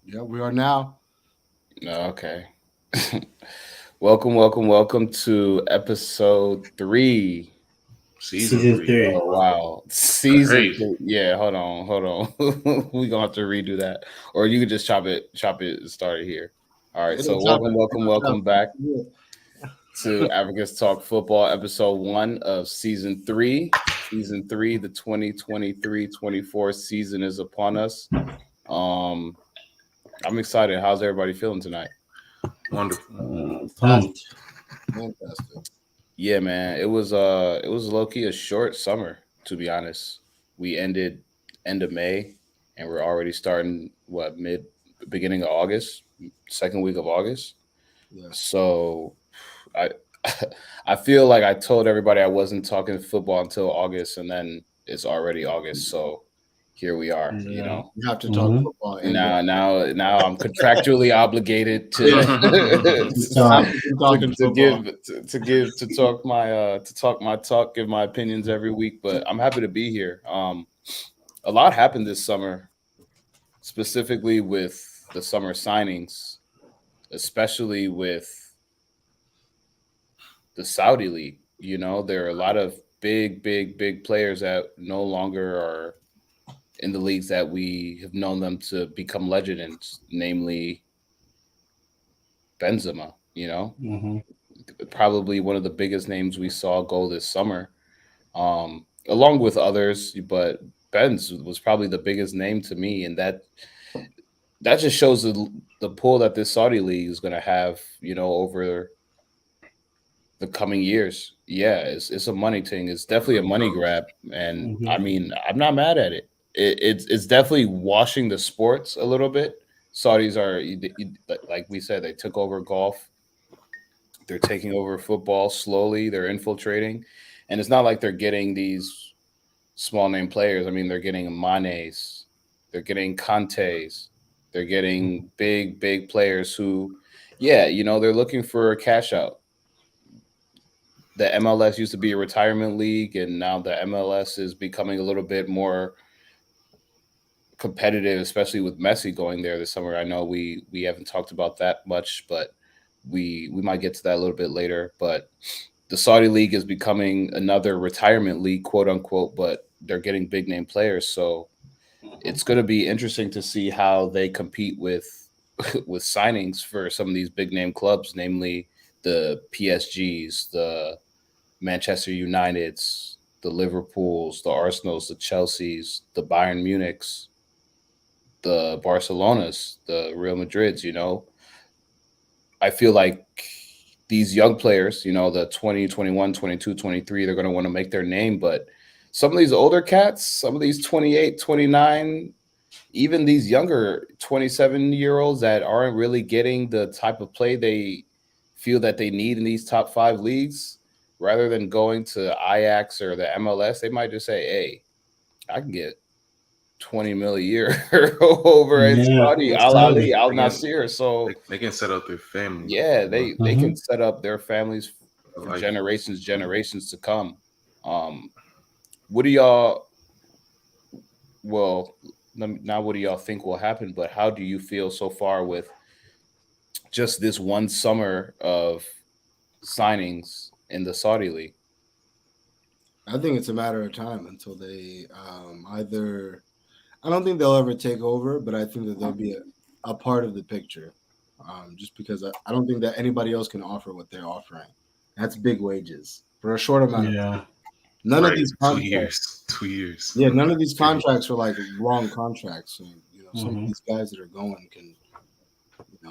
Yeah, we are now. Okay. welcome to episode 3. Season Season three. three. Oh wow, season Crazy. 3. Yeah, hold on. We gonna have to redo that, or you could just chop it, and start it here. All right. It'll So chop it. welcome back Yeah. to Africa's Talk Football, episode 1 of season 3. Season 3, the 2023-24 season is upon us. Um, I'm excited. How's everybody feeling tonight? Wonderful. Pumped. Fantastic. Yeah, man. It was low key a short summer, to be honest. We ended end of May and we're already starting what mid beginning of August, second week of August. Yeah. So I I feel like I told everybody I wasn't talking football until August and then it's already August. So here we are, you Yeah. know. We have to talk Mm-hmm. football and Now I'm contractually obligated to yeah. So, Have to be talking football. to talk my talk, give my opinions every week. But I'm happy to be here. A lot happened this summer, specifically with the summer signings, especially with the Saudi league. You know, there are a lot of big players that no longer are in the leagues that we have known them to become legends, namely Benzema. You know, mm-hmm. probably one of the biggest names we saw go this summer, along with others. But Benz was probably the biggest name to me, and that just shows the pull that this Saudi league is going to have, you know, over the coming years. Yeah, it's a money thing. It's definitely a money grab, and I Mm-hmm. mean, I'm not mad at it. It's definitely washing the sports a little bit. Saudis are, like we said, they took over golf. They're taking over football slowly. They're infiltrating, and it's not like they're getting these small name players. I mean, they're getting Manes, they're getting Contes, they're getting big players who, yeah, you know, they're looking for a cash out. The MLS used to be a retirement league, and now the MLS is becoming a little bit more competitive, especially with Messi going there this summer. I know we haven't talked about that much, but we might get to that a little bit later. But the Saudi league is becoming another retirement league, quote unquote, but they're getting big name players. So it's going to be interesting to see how they compete with with signings for some of these big name clubs, namely the PSGs, the Manchester Uniteds, the Liverpools, the Arsenals, the Chelseas, the Bayern Munichs, the Barcelonas, the Real Madrids. You know, I feel like these young players, you know, the 20, 21, 22, 23, they're going to want to make their name. But some of these older cats, some of these 28, 29, even these younger 27-year-olds that aren't really getting the type of play they feel that they need in these top 5 leagues, rather than going to Ajax or the MLS, they might just say, hey, I can get 20 mil a year over at Yeah, Saudi, it's Al Ali, Saudi. Al They can Nasir. So they can set up their family yeah, for they Mm-hmm. can set up their families for life. generations to come. Um, what do y'all? Well, now what do y'all think will happen? But how do you feel so far with just this one summer of signings in the Saudi league? I think it's a matter of time until they either. I don't think they'll ever take over, but I think that they'll be a part of the picture. Just because I don't think that anybody else can offer what they're offering. That's big wages for a short amount of time. Yeah. None of Right. these two contracts. years. 2 years. Yeah, none of these Period. contracts are like long contracts. So some of Mm-hmm. these guys that are going can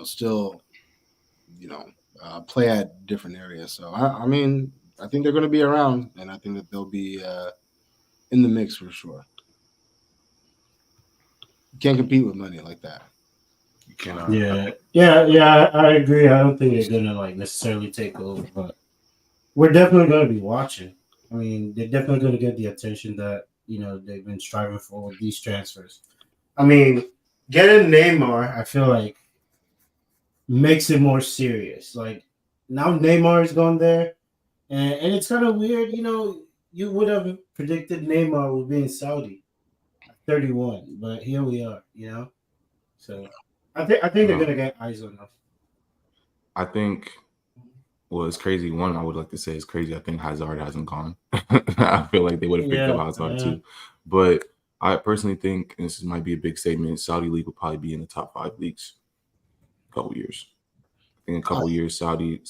still you know play at different areas. So I mean, I think they're going to be around, and I think that they'll be in the mix for sure. You can't compete with money like that. You cannot. Yeah. I agree. I don't think they're gonna like necessarily take over, but we're definitely gonna be watching. I mean, they're definitely gonna get the attention that they've been striving for with these transfers. I mean, getting Neymar, I feel like makes it more serious. Like now Neymar is gone there, and it's kind of weird. You would have predicted Neymar would be in Saudi at 31, but here we are. So I think they're gonna get eyes on them. I think. Well, it's crazy. One, I would like to say it's crazy. I think Hazard hasn't gone. I feel like they would have picked up Hazard too. But I personally think, and this might be a big statement, Saudi League will probably be in the top 5 leagues in a couple years. In a couple years, Saudi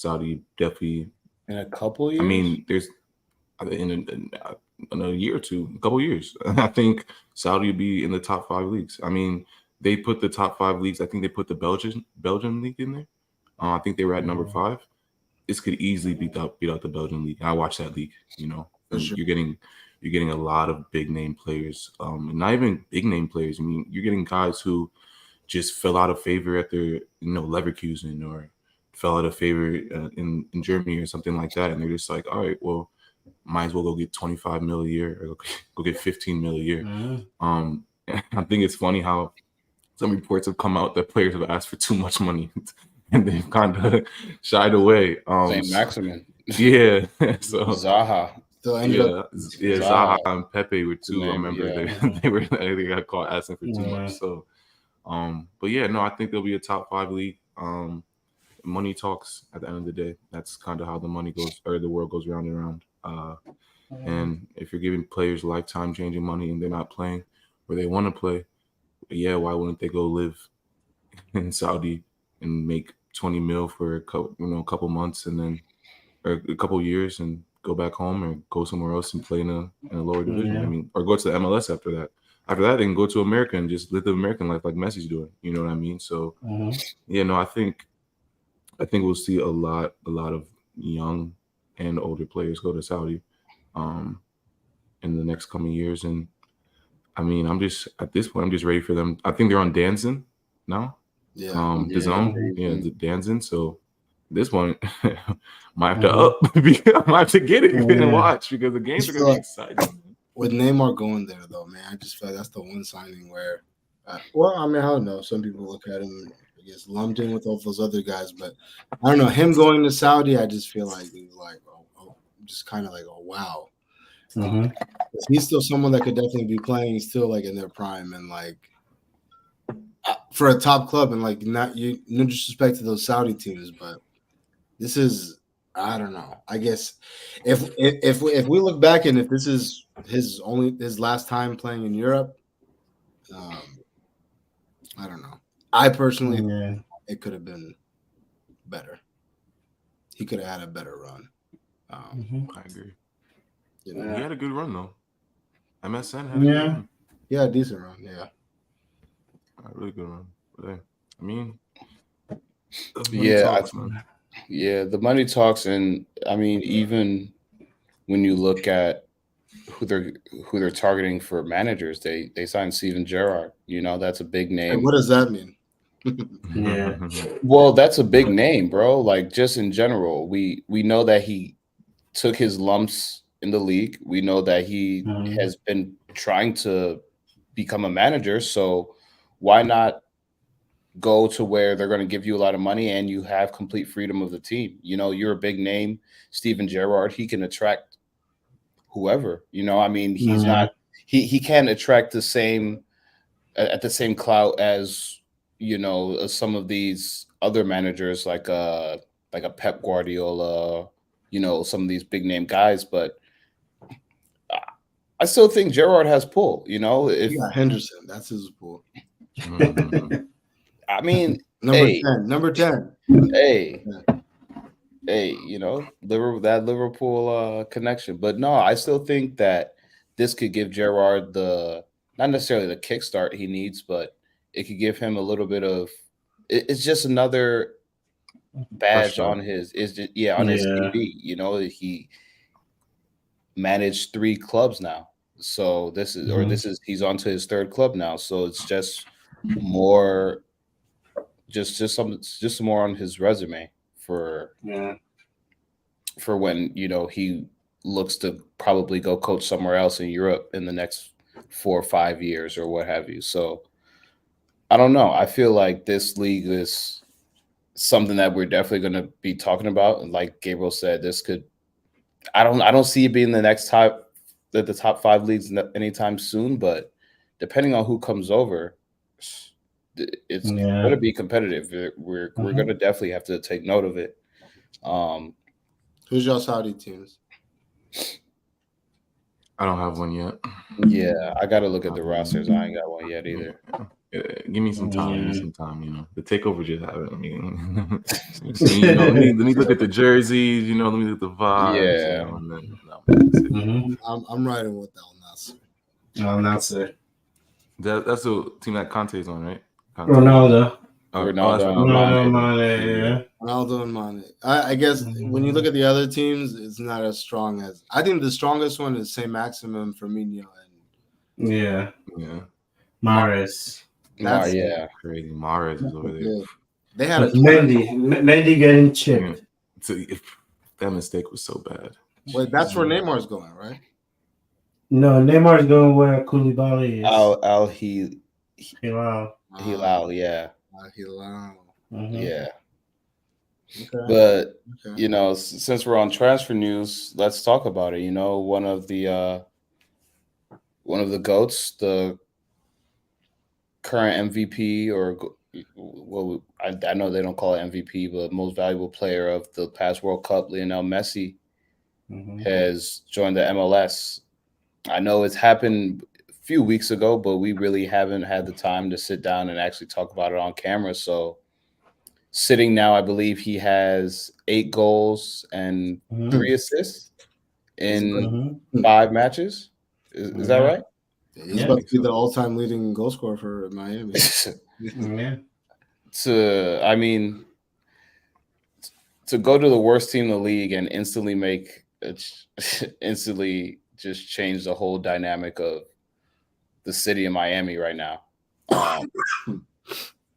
definitely. In a couple years? I mean, there's in a year or two, a couple years. I think Saudi will be in the top 5 leagues. I mean, they put the top 5 leagues. I think they put the Belgian league in there. I think they were at number 5. This could easily beat out the Belgian league. I watch that league. You know, Sure. you're getting a lot of big name players. Not even big name players. I mean, you're getting guys who just fell out of favor at their Leverkusen or fell out of favor in Germany or something like that, and they're just like, all right, well, might as well go get 25 mil a year or go get 15 mil a year. I think it's funny how some reports have come out that players have asked for too much money. And they've kind of shied away. Saint Maximin. Yeah. So Zaha. Zaha and Pepe were two. I remember yeah. they got caught asking for too much. So, but yeah, no, I think there'll be a top 5 league. Money talks at the end of the day. That's kind of how the money goes, or the world goes round and round. And if you're giving players lifetime changing money and they're not playing where they want to play, yeah, why wouldn't they go live in Saudi and make 20 mil for a couple months and then or a couple years and go back home or go somewhere else and play in a lower division? I mean, or go to the MLS after that. After that, they can go to America and just live the American life like Messi's doing. You know what I mean? So, yeah, no, I think we'll see a lot of young and older players go to Saudi in the next coming years. And I mean, at this point, I'm just ready for them. I think they're on Danzin now. Yeah. The zone. The Danzin. So this one might have to up. I might have to get it and watch because the games are gonna be exciting. With Neymar going there, though, man, I just feel like that's the one signing where, well, I mean, I don't know. Some people look at him, I guess, lumped in with all those other guys, but I don't know. Him going to Saudi, I just feel like he's like, just kind of like, oh, wow. He's still someone that could definitely be playing. He's still like in their prime and like for a top club, and like no disrespect to those Saudi teams, but this is, I don't know. I guess if we look back and if this is his last time playing in Europe, I don't know. I personally think it could have been better. He could have had a better run. I agree. You know, he had a good run though. MSN had a good run. Yeah, a decent run. Yeah, a really good run. But hey, I mean, the money talks, and I mean, even when you look at who they're targeting for managers, they signed Steven Gerrard. You know, that's a big name. And what does that mean? Well, that's a big name, bro. Like just in general, we know that he took his lumps in the league. We know that he has been trying to become a manager. So why not go to where they're going to give you a lot of money and you have complete freedom of the team? You know, you're a big name, Steven Gerrard. He can attract whoever. You know, I mean, he's not. He can attract the same clout as some of these other managers like a Pep Guardiola. You know, some of these big name guys, but I still think Gerrard has pull. You know, Henderson, that's his pull. I mean, number 10. Hey, you know, that Liverpool connection. But no, I still think that this could give Gerrard not necessarily the kickstart he needs, but it could give him a little bit of. It's just another badge on his his CV. You know, he managed 3 clubs now, so this is he's on to his 3rd club now. So it's just more, just some more on his resume for when he looks to probably go coach somewhere else in Europe in the next 4 or 5 years or what have you. So I don't know. I feel like this league is something that we're definitely going to be talking about. And like Gabriel said, this could. I don't see it being the top 5 leagues anytime soon. But depending on who comes over, it's going to be competitive. We're going to definitely have to take note of it. Who's your Saudi teams? I don't have one yet. Yeah, I got to look at the rosters. I ain't got one yet either. Give me some time. Give me some time. The takeover just happened. Let me look at the jerseys. Let me look at the vibes. Yeah. And then, I'm riding with Al Nassr. Al Nassr. That's the team that Conte's on, right? Ronaldo. Ronaldo, Mane. Ronaldo and Mane. I guess when you look at the other teams, it's not as strong as. I think the strongest one is Saint Maximum, Firmino, and yeah. Mahrez. That's crazy. Mahrez is over there. Yeah. They had Mendy getting chipped. That mistake was so bad. Wait, that's where Neymar's going, right? No, Neymar's going where Koulibaly is. Al Hilal. Yeah. Hilal. Yeah. Okay. But since we're on transfer news, let's talk about it. One of the GOATs, the current MVP, or I know they don't call it MVP, but most valuable player of the past World Cup, Lionel Messi, has joined the MLS. I know it's happened a few weeks ago, but we really haven't had the time to sit down and actually talk about it on camera. So sitting now, I believe he has 8 goals and 3 assists in 5 matches. Is that right? He's about to be the all-time leading goal scorer for Miami. To go to the worst team in the league and instantly just change the whole dynamic of the city of Miami right now.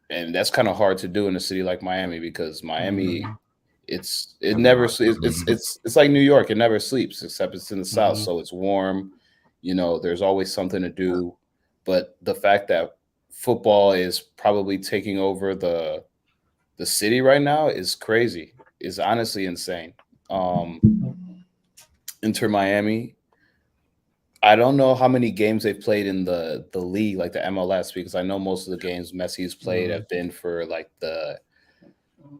And that's kind of hard to do in a city like Miami, because Miami, it's like New York. It never sleeps, except it's in the South. So it's warm. There's always something to do. But the fact that football is probably taking over the city right now is crazy. Is honestly insane. Inter Miami, I don't know how many games they've played in the league, like the MLS, because I know most of the games Messi's played have been for like the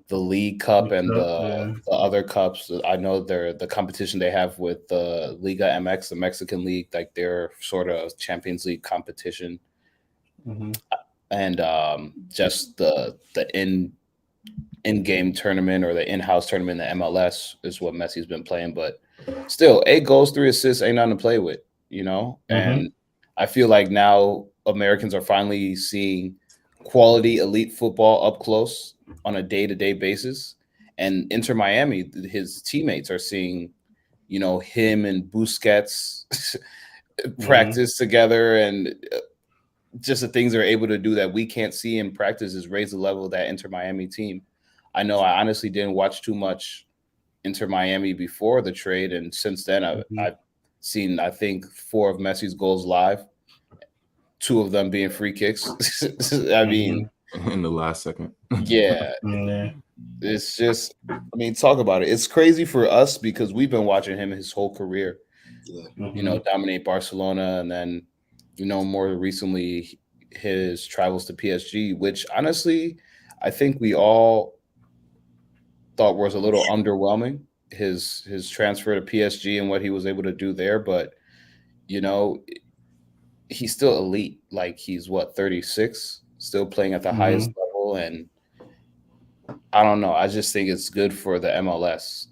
League Cup and the other cups. I know the competition they have with the Liga MX, the Mexican league, like their sort of Champions League competition, and just the in-game tournament or the in-house tournament in the MLS is what Messi's been playing. But still, 8 goals, 3 assists ain't nothing to play with, And I feel like now Americans are finally seeing quality elite football up close on a day-to-day basis. And Inter Miami, his teammates are seeing, him and Busquets practice together, and just the things they're able to do that we can't see in practice is raise the level of that Inter Miami team. I know I honestly didn't watch too much Inter Miami before the trade, and since then I've seen, I think, 4 of Messi's goals live, 2 of them being free kicks. I mean, in the last second. Yeah. It's just, talk about it. It's crazy for us because we've been watching him his whole career, dominate Barcelona, and then, more recently his travels to PSG, which honestly, I think we all thought was a little underwhelming, his transfer to PSG and what he was able to do there. But, he's still elite. Like, he's 36, still playing at the highest level. And I don't know. I just think it's good for the MLS,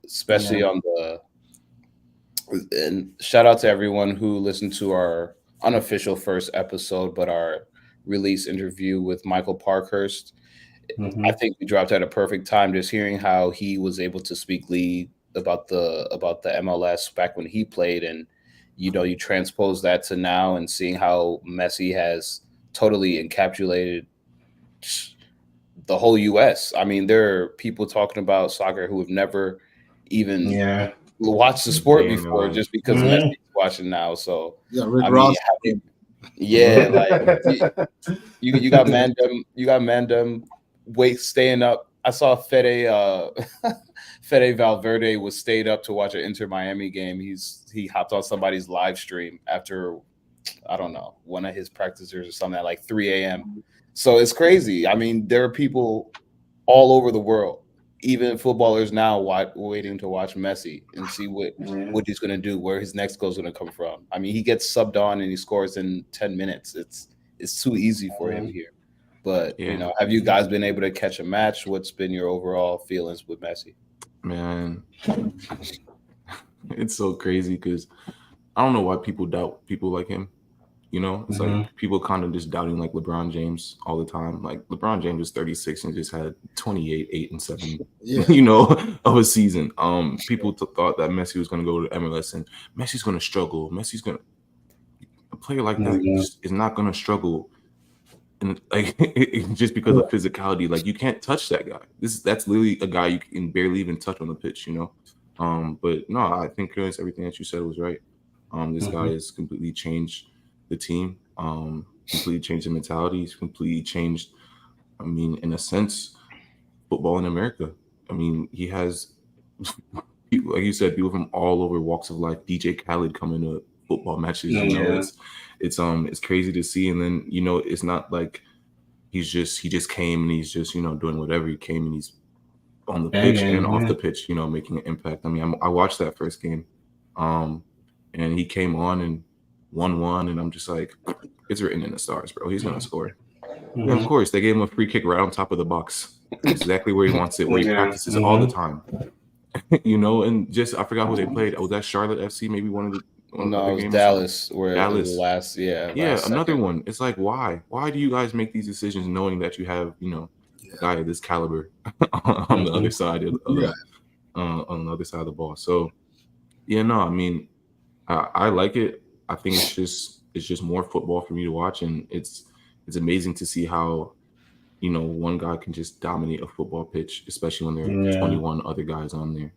especially on the. And shout out to everyone who listened to our unofficial first episode, but our release interview with Michael Parkhurst. I think we dropped at a perfect time, just hearing how he was able to speak lead about the MLS back when he played, and you transpose that to now and seeing how Messi has totally encapsulated the whole U.S. There are people talking about soccer who have never even watched the sport before, just because Messi's watching now. So Rick Ross. You got Mandem staying up. I saw Fede Valverde was stayed up to watch an Inter Miami game. He hopped on somebody's live stream after, I don't know, one of his practices or something at like 3 a.m. So it's crazy. I mean, there are people all over the world, even footballers now, waiting to watch Messi and see what he's going to do, where his next goal is going to come from. I mean, he gets subbed on and he scores in 10 minutes. It's too easy for him here. But Yeah. have you guys been able to catch a match? What's been your overall feelings with Messi? Man, it's so crazy because I don't know why people doubt people like him. It's like people kind of just doubting like LeBron James all the time. Like LeBron James was 36 and just had 28, 8, and 7, of a season. People thought that Messi was going to go to MLS and Messi's going to struggle. A player like that just is not going to struggle. And like just because of physicality, like you can't touch that guy. That's literally a guy you can barely even touch on the pitch, But no, I think everything that you said was right. This guy has completely changed the team, completely changed the mentality. He's completely changed, I mean, in a sense, football in America. I mean, he has, like you said, people from all over walks of life. DJ Khaled coming to football matches. It's crazy to see. And then it's not like he just came and he's just doing whatever. He came and he's on the pitch and off the pitch, making an impact. I mean, I watched that first game, and he came on and 1-1, and I'm just like, it's written in the stars, bro. He's gonna score. And of course, they gave him a free kick right on top of the box, exactly where he wants it, where he practices all the time. And just I forgot who they played. Was that Charlotte FC? Maybe one of the no, it was Dallas. Where Dallas. The last, another second. one. It's like, why? Why do you guys make these decisions knowing that you have a guy of this caliber on the other side of on the other side of the ball? So I mean, I like it. I think it's just more football for me to watch, and it's amazing to see how one guy can just dominate a football pitch, especially when there are 21 other guys on there.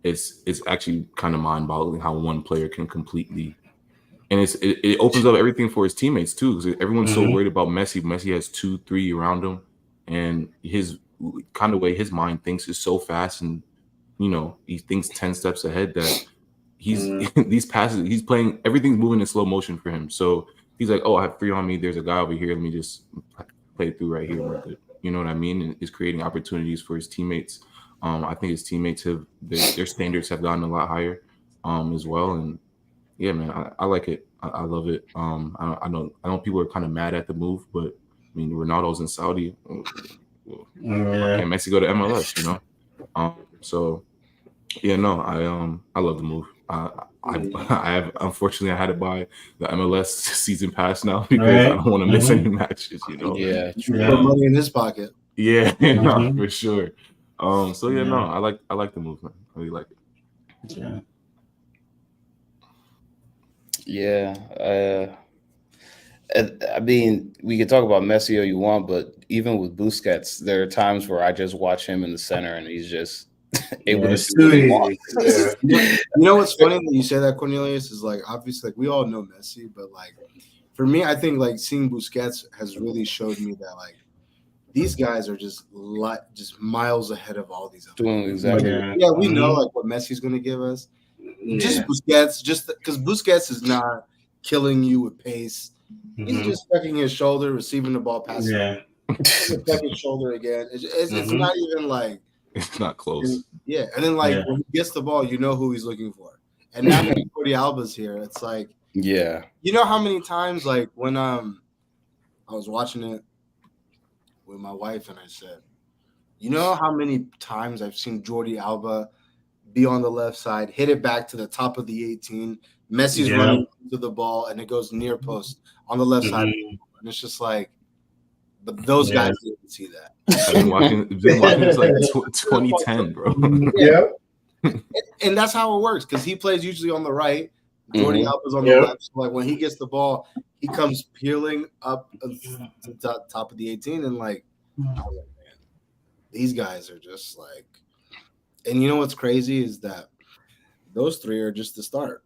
It's actually kind of mind-boggling how one player can completely, and it opens up everything for his teammates too, because everyone's so worried about Messi. Messi has 2-3 around him, and his kind of way his mind thinks is so fast, and he thinks 10 steps ahead that he's these passes, he's playing, everything's moving in slow motion for him. So he's like, oh, I have 3 on me. There's a guy over here. Let me just play through right here. We're good. You know what I mean? And is creating opportunities for his teammates. I think his teammates their standards have gotten a lot higher as well. And yeah, man, I like it. I love it. I know people are kind of mad at the move, but I mean, Ronaldo's in Saudi. Why can't Messi go to MLS? So yeah, no, I love the move. I have, unfortunately, I had to buy the MLS season pass now because I don't want to miss any matches. Yeah, true. Put money in his pocket. Yeah, no, for sure. So yeah, no, I like the movement. I really like it. Yeah. I mean, we can talk about Messi all you want, but even with Busquets, there are times where I just watch him in the center and he's just able to do what he wants. You know what's funny that you say that, Cornelius, is like obviously like we all know Messi, but like for me, I think like seeing Busquets has really showed me that like these guys are just miles ahead of all these other doing exactly. Yeah, we know like what Messi's going to give us. Just Busquets, just because Busquets is not killing you with pace. He's just checking his shoulder, receiving the ball, passing. Checking his shoulder again. It's not even like it's not close. Yeah, and then like when he gets the ball, you know who he's looking for. And now that Jordi Alba's here, it's like you know how many times like when I was watching it with my wife and I said, you know how many times I've seen Jordi Alba be on the left side, hit it back to the top of the 18. Messi's running to the ball and it goes near post on the left side. And it's just like, but those guys didn't see that. I've been watching this like 2010, bro. And that's how it works because he plays usually on the right. Jordi Alba's on the left. So like when he gets the ball, he comes peeling up to the top of the 18 and like, oh, man, these guys are just like, and you know what's crazy is that those 3 are just the start.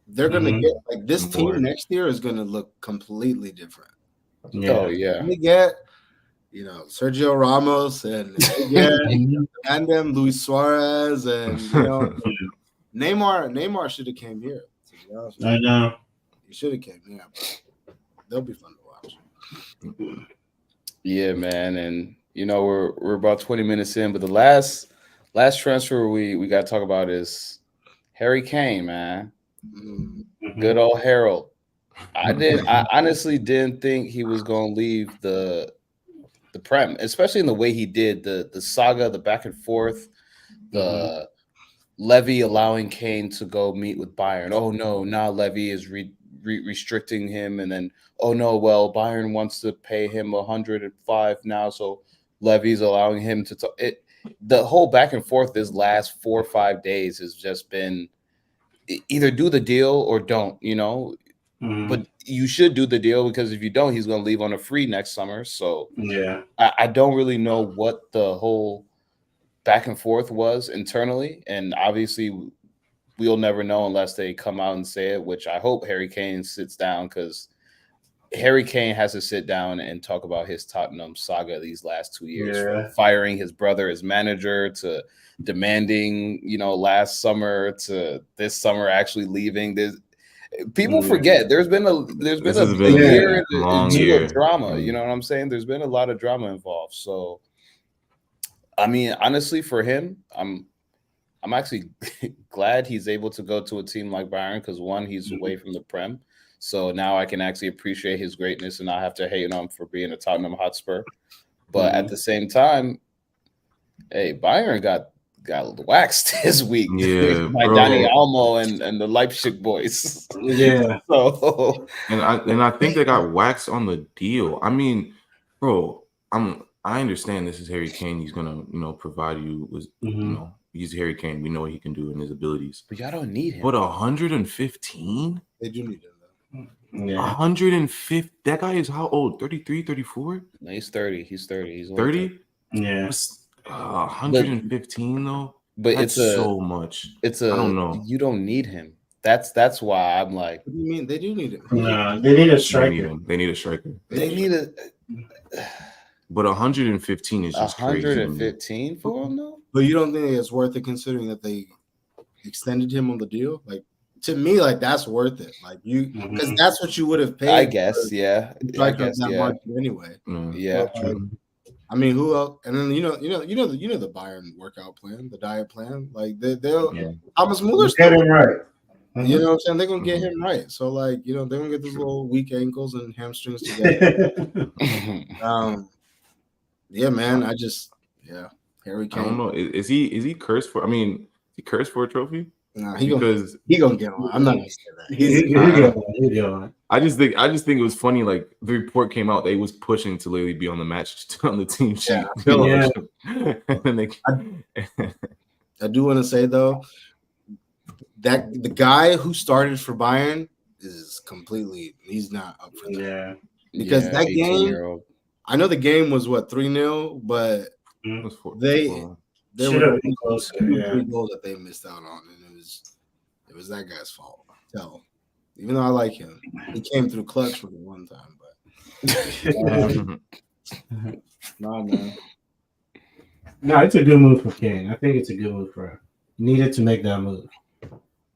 They're gonna get like this team next year is gonna look completely different. Oh yeah, they get Sergio Ramos and them Luis Suarez and Neymar should have came here. To be honest with you. I know he should have came here. But they'll be fun to watch. Yeah, man, and we're about 20 minutes in, but the last transfer we got to talk about is Harry Kane, man. Mm. Good old Harold. I honestly didn't think he was going to leave the Prem, especially in the way he did the saga, the back and forth, the Levy allowing Kane to go meet with Bayern. Oh no, now Levy is restricting him, and then oh no, well Bayern wants to pay him 105 now, so Levy's allowing him to talk. The whole back and forth this last 4 or 5 days has just been either do the deal or don't, But you should do the deal because if you don't, he's going to leave on a free next summer. So Yeah. I don't really know what the whole back and forth was internally, and obviously we'll never know unless they come out and say it, which I hope Harry Kane sits down, because Harry Kane has to sit down and talk about his Tottenham saga these last 2 years, from firing his brother as manager to demanding, last summer to this summer actually leaving. People forget there's been a year long into year the drama. You know what I'm saying? There's been a lot of drama involved. So I mean, honestly, for him, I'm actually glad he's able to go to a team like Bayern, because one, he's away from the Prem, so now I can actually appreciate his greatness and not have to hate on him for being a Tottenham Hotspur. But at the same time, hey, Bayern got waxed this week by Dani Almo and the Leipzig boys. Yeah. So and I think they got waxed on the deal. I mean, bro, I understand this is Harry Kane. He's gonna, provide you with, he's Harry Kane. We know what he can do and his abilities. But y'all don't need him. But 115? They do need him though. Yeah. 150. That guy is how old? 33, 34? No, he's 30. He's 30. He's 30? Yeah. 115 though. But that's so much. I don't know. You don't need him. That's why I'm like. What do you mean? They do need him. No, they need a striker. They need a striker. They need a. But 115 is just 115 for him though. But you don't think it's worth it considering that they extended him on the deal? Like, to me, like, that's worth it. Like, you, because that's what you would have paid. I guess, yeah. I guess, market anyway. Yeah. I mean, who else? And then the Bayern workout plan, the diet plan. Like they'll Thomas Muller's get him right. You know what I'm saying? They're gonna get him right. So like, they're gonna get those little weak ankles and hamstrings together. Yeah, man. Harry Kane. I don't know. Is he cursed for? I mean, is he cursed for a trophy? Nah, he gonna get one. I'm not gonna say that. I just think it was funny. Like, the report came out, they was pushing to literally be on the team sheet. Yeah. I do want to say though that the guy who started for Bayern is he's not up for that. Yeah. Because that game, I know the game was 3-0, but they were close. 3 goals that they missed out on, and it was that guy's fault. Even though I like him, he came through clutch for the one time, but No, it's a good move for Kane. I think it's a good move for him. Needed to make that move.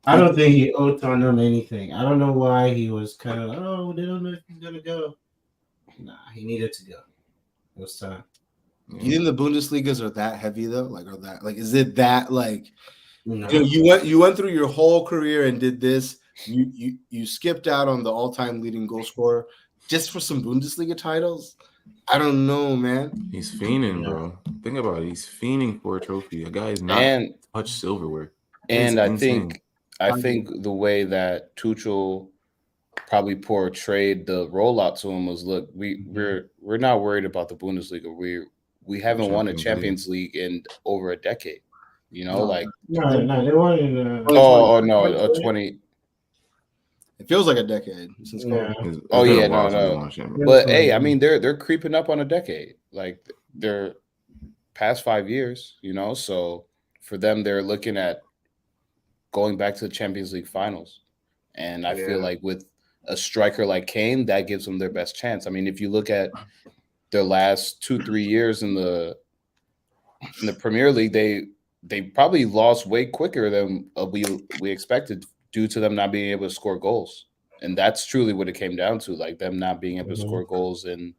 I don't think he owed Tottenham anything. I don't know why he was kind of they don't know if he's gonna go. Nah, he needed to go. It was time. You think the Bundesligas are that heavy though? Is it that like? No. You went through your whole career and did this. You skipped out on the all-time leading goal scorer just for some Bundesliga titles. I don't know, man. He's fiending, bro. Think about it. He's fiending for a trophy. A guy is not touched silverware. And I think the way that Tuchel probably portrayed the rollout to him was, look, we're not worried about the Bundesliga. We haven't won a Champions League in over a decade. No, they won in 20. It feels like a decade since COVID. No. But hey, I mean, they're creeping up on a decade. Like, they're past 5 years, So for them, they're looking at going back to the Champions League finals, and I feel like with a striker like Kane, that gives them their best chance. I mean, if you look at their last 2-3 years in the Premier League, they probably lost way quicker than we expected due to them not being able to score goals. And that's truly what it came down to, like them not being able to score goals in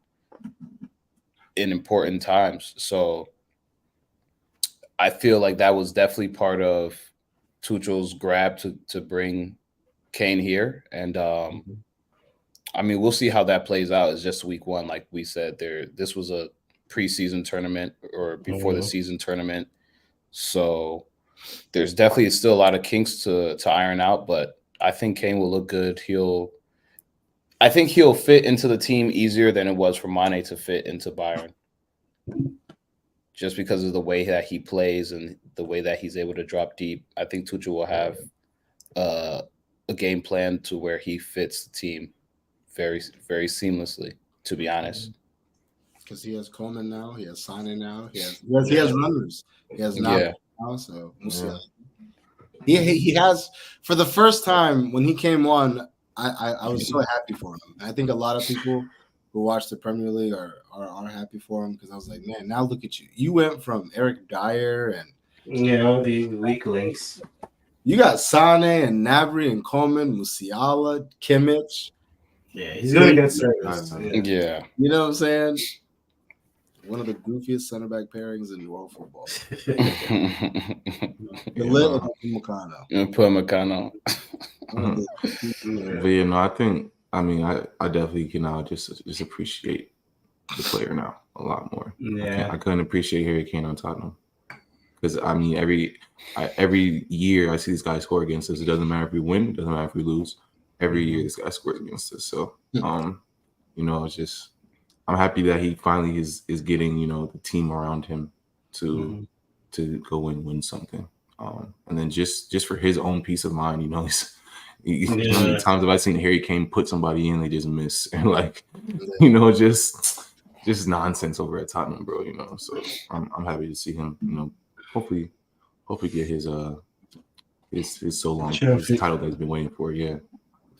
in important times. So I feel like that was definitely part of Tuchel's grab to bring Kane here, and I mean we'll see how that plays out. It's just week one, like we said. This was a preseason tournament or before the season tournament, so there's definitely still a lot of kinks to iron out. But I think Kane will look good. I think he'll fit into the team easier than it was for Mane to fit into Bayern, just because of the way that he plays and the way that he's able to drop deep. I think Tuchel will have uh, a game plan to where he fits the team very, very seamlessly. To be honest, Because he has Coleman now, he has Sané now, he has runners, he has now, yeah, so Musiala. He has, for the first time when he came on, I was so happy for him. I think a lot of people who watch the Premier League are happy for him, because I was like, man, now look at you. You went from Eric Dyer and all the weak links. you got Sane and Nabry and Coleman, Musiala, Kimmich. Yeah, he's gonna get service. yeah. You know what I'm saying? One of the goofiest center back pairings in world football. The lit of Upamecano. Upamecano. But yeah, no, I definitely can just appreciate the player now a lot more. Yeah, I couldn't appreciate Harry Kane on Tottenham, because I mean every year I see these guys score against us. It doesn't matter if we win, it doesn't matter if we lose. Every year this guy scores against us. So it's just, I'm happy that he finally is getting the team around him to go and win something. And then just for his own peace of mind, how many times have I seen Harry Kane put somebody in, they just miss, and just nonsense over at Tottenham, bro. So I'm happy to see him. Hopefully get his so long his title that he's been waiting for. Yeah.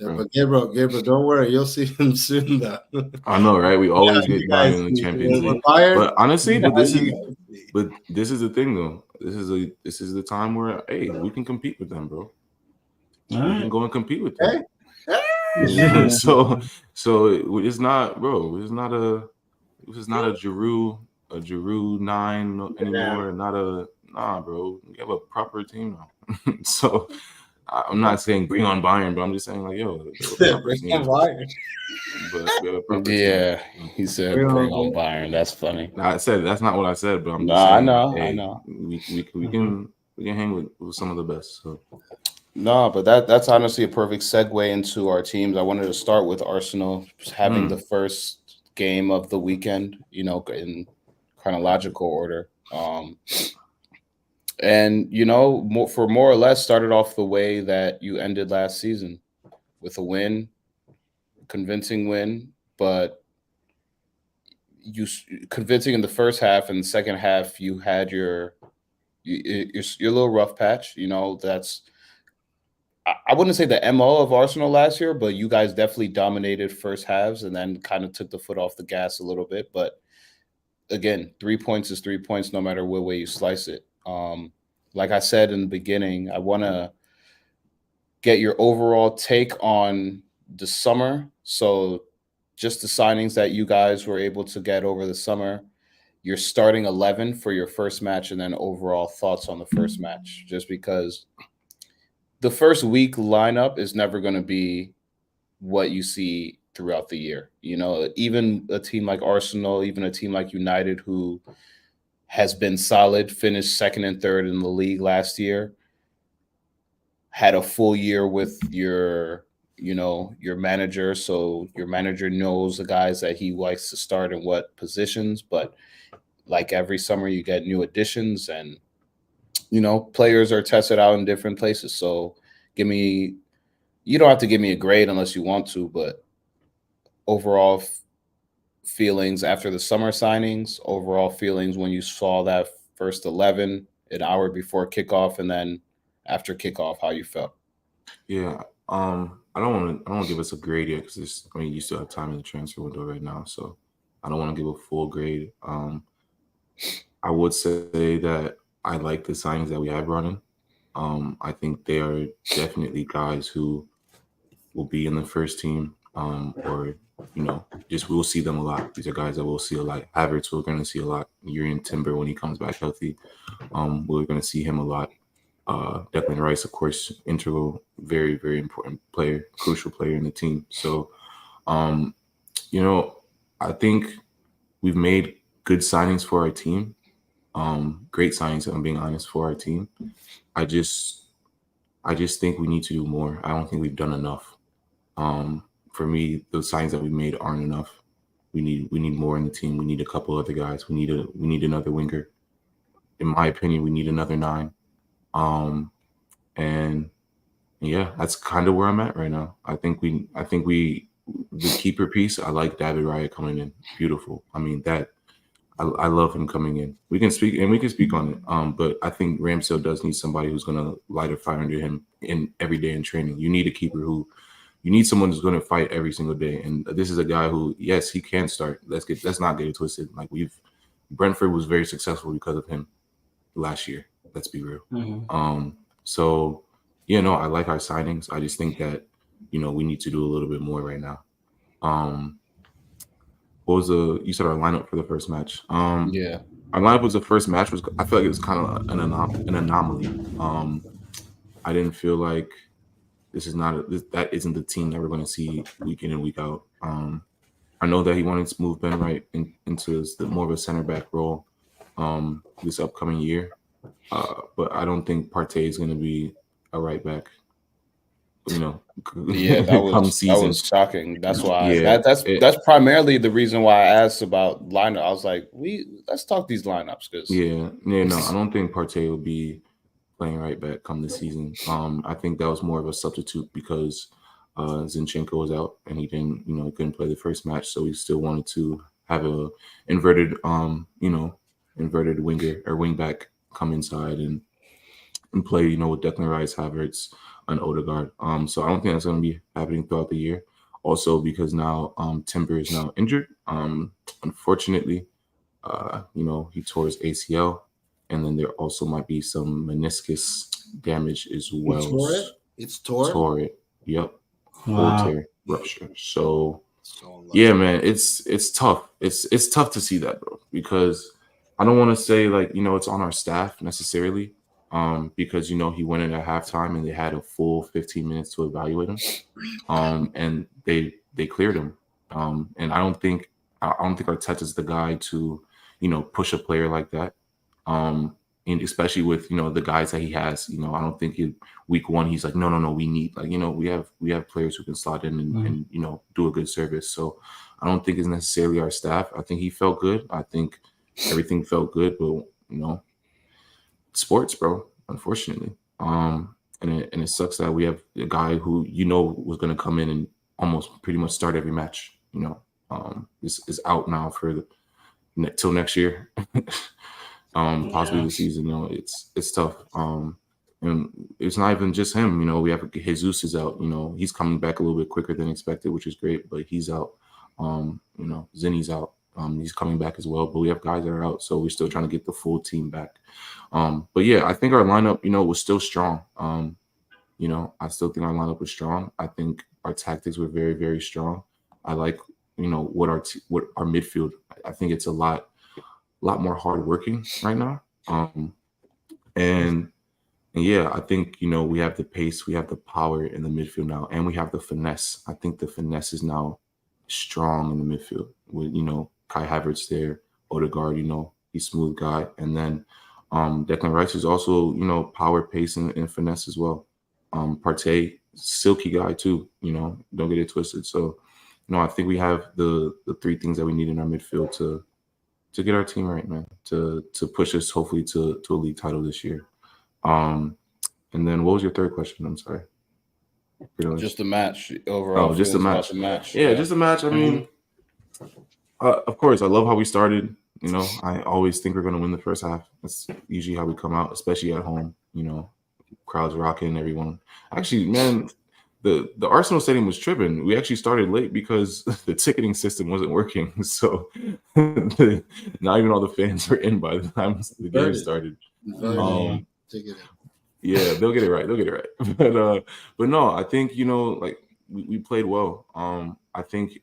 Yeah, but Gabriel, don't worry, you'll see him soon, though. I know, right? We always get Bayern in the Champions League, but honestly, this is the thing, though. This is the time where we can compete with them, bro. We can go and compete with them. Hey. So it's not, bro. It's not a Giroud 9 anymore. Bro. We have a proper team now. So I'm not saying bring on Bayern, but I'm just saying bring on Bayern. But yeah, he said bring on Bayern. That's funny. I said that's not what I said, but I'm just saying. I know. We can hang with some of the best. So. No, but that's honestly a perfect segue into our teams. I wanted to start with Arsenal having the first game of the weekend, in chronological order. And for more or less started off the way that you ended last season, with a win, convincing win, but you convincing in the first half, and the second half you had your little rough patch. That's, I wouldn't say the MO of Arsenal last year, but you guys definitely dominated first halves and then kind of took the foot off the gas a little bit. But again, 3 points is 3 points, no matter what way you slice it. Like I said in the beginning, I want to get your overall take on the summer. So just the signings that you guys were able to get over the summer, your starting 11 for your first match, and then overall thoughts on the first match, just because the first week lineup is never going to be what you see throughout the year. Even a team like Arsenal, even a team like United, who has been solid, finished second and third in the league last year, had a full year with your manager. So your manager knows the guys that he likes to start in what positions. But like every summer, you get new additions, and players are tested out in different places. So you don't have to give me a grade unless you want to, but overall feelings after the summer signings, overall feelings when you saw that first 11 an hour before kickoff, and then after kickoff, how you felt. Yeah. I don't want to give us a grade yet, because you still have time in the transfer window right now, so I don't want to give a full grade. I would say that I like the signings that we have running. I think they are definitely guys who will be in the first team, or just we'll see them a lot. These are guys that we'll see a lot. Havertz, we're going to see a lot. Urian Timber, when he comes back healthy, we're going to see him a lot. Declan Rice, of course, integral, very, very important player, crucial player in the team. So, I think we've made good signings for our team. Great signings, if I'm being honest, for our team. I just think we need to do more. I don't think we've done enough. For me, the signings that we made aren't enough. We need more in the team. We need a couple other guys. We need another winger. In my opinion, we need another 9. And yeah, that's kind of where I'm at right now. I think the keeper piece. I like David Raya coming in. Beautiful. I mean that. I love him coming in. We can speak on it. But I think Ramsdale does need somebody who's going to light a fire under him in every day in training. You need a keeper you need someone who's going to fight every single day. And this is a guy who, yes, he can start. Let's not get it twisted. Like Brentford was very successful because of him last year. Let's be real. Mhm. So I like our signings. I just think that we need to do a little bit more right now. What was you said our lineup for the first match? Yeah. Our lineup was the first match I feel like it was kind of an anomaly. I didn't feel like that isn't the team that we're going to see week in and week out. I know that he wanted to move Ben Wright into more of a center back role this upcoming year, but I don't think Partey is going to be a right back. Yeah, that was shocking. That's why that's primarily the reason why I asked about lineup. I was like, let's talk these lineups because no, I don't think Partey will be playing right back come this season. I think that was more of a substitute because Zinchenko was out and he didn't, he couldn't play the first match, so he still wanted to have a inverted winger or wing back come inside and play, with Declan Rice, Havertz, and Odegaard. So I don't think that's going to be happening throughout the year. Also because now Timber is now injured. Unfortunately, he tore his ACL, and then there also might be some meniscus damage as well. It's tore. Tore it. Yep. Wow. Tear rupture. So yeah, man, it's tough. It's tough to see that, bro, because I don't want to say like it's on our staff necessarily. Because he went in at halftime and they had a full 15 minutes to evaluate him, and they cleared him. And I don't think Arteta's the guy to push a player like that. And especially with the guys that he has, I don't think week 1 he's like no we need we have players who can slot in and do a good service. So I don't think it's necessarily our staff. I think he felt good. I think everything felt good, but sports, bro, unfortunately. And it sucks that we have a guy who was going to come in and almost pretty much start every match. Is out now for till next year. Possibly the season. It's tough. And it's not even just him. We have Jesus is out. He's coming back a little bit quicker than expected, which is great. But he's out. Zinni's out. He's coming back as well, but we have guys that are out, so we're still trying to get the full team back. But yeah, I think our lineup, was still strong. I still think our lineup was strong. I think our tactics were very, very strong. I like, what our midfield. I think it's a lot more hardworking right now. And yeah, I think we have the pace, we have the power in the midfield now, and we have the finesse. I think the finesse is now strong in the midfield with Kai Havertz there, Odegaard, he's a smooth guy. And then Declan Rice is also, power, pace, and finesse as well. Partey, silky guy too, don't get it twisted. So, I think we have the 3 things that we need in our midfield to get our team right, man, to push us hopefully to a league title this year. And then what was your third question? I'm sorry. Just the match overall. Oh, just the match. Yeah, just the match. I mean, of course, I love how we started. I always think we're going to win the first half. That's usually how we come out, especially at home. Crowds rocking, everyone. Actually, man, the Arsenal stadium was tripping. We actually started late because the ticketing system wasn't working. So not even all the fans were in by the time the game started. Yeah, they'll get it right. But no, I think like we played well. I think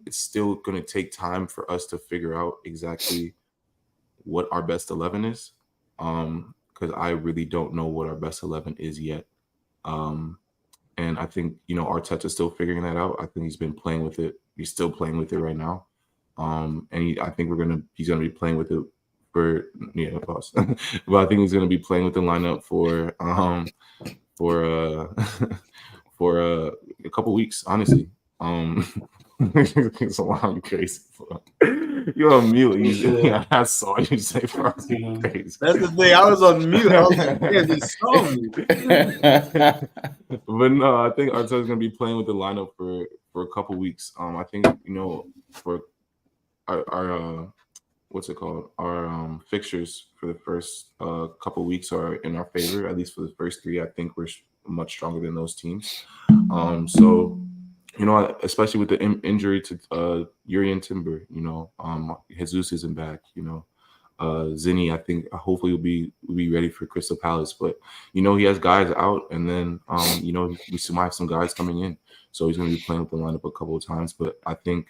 it's still going to take time for us to figure out exactly what our best 11 is. Because I really don't know what our best 11 is yet. And I think, Arteta's still figuring that out. I think he's been playing with it. He's still playing with it right now. I think he's gonna be playing with it for pause. But I think he's gonna be playing with the lineup for for a couple weeks, honestly. It's a lot crazy. You're on mute. I saw you say crazy. That's the thing. I was on mute. I was like, yeah, they saw me. But no, I think Arteta's gonna be playing with the lineup for a couple weeks. I think for our what's it called? Our fixtures for the first couple weeks are in our favor. At least for the first three, I think we're much stronger than those teams. So especially with the injury to Urian Timber, Jesus isn't back. Zinni, I think hopefully will be ready for Crystal Palace, but he has guys out, and then we might have some guys coming in, so he's going to be playing with the lineup a couple of times. But I think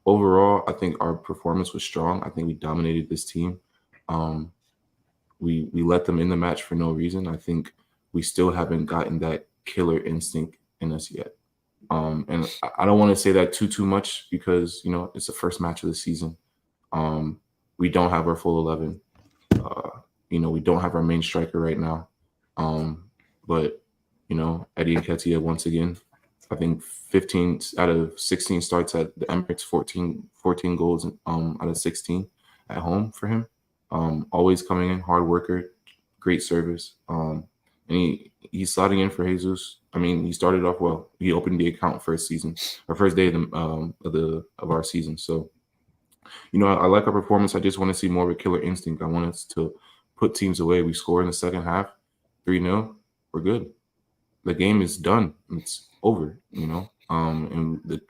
overall, I think our performance was strong. I think we dominated this team. We let them in the match for no reason. I think we still haven't gotten that killer instinct in us yet. And I don't want to say that too much because it's the first match of the season. We don't have our full 11. We don't have our main striker right now. But Eddie Nketiah once again, I think 15 out of 16 starts at the Emirates, 14 goals out of 16 at home for him. Always coming in, hard worker, great service. And he's slotting in for Jesus. I mean, he started off well. He opened the account first day of our season. So, I like our performance. I just want to see more of a killer instinct. I want us to put teams away. We score in the second half, 3-0. We're good. The game is done. It's over, and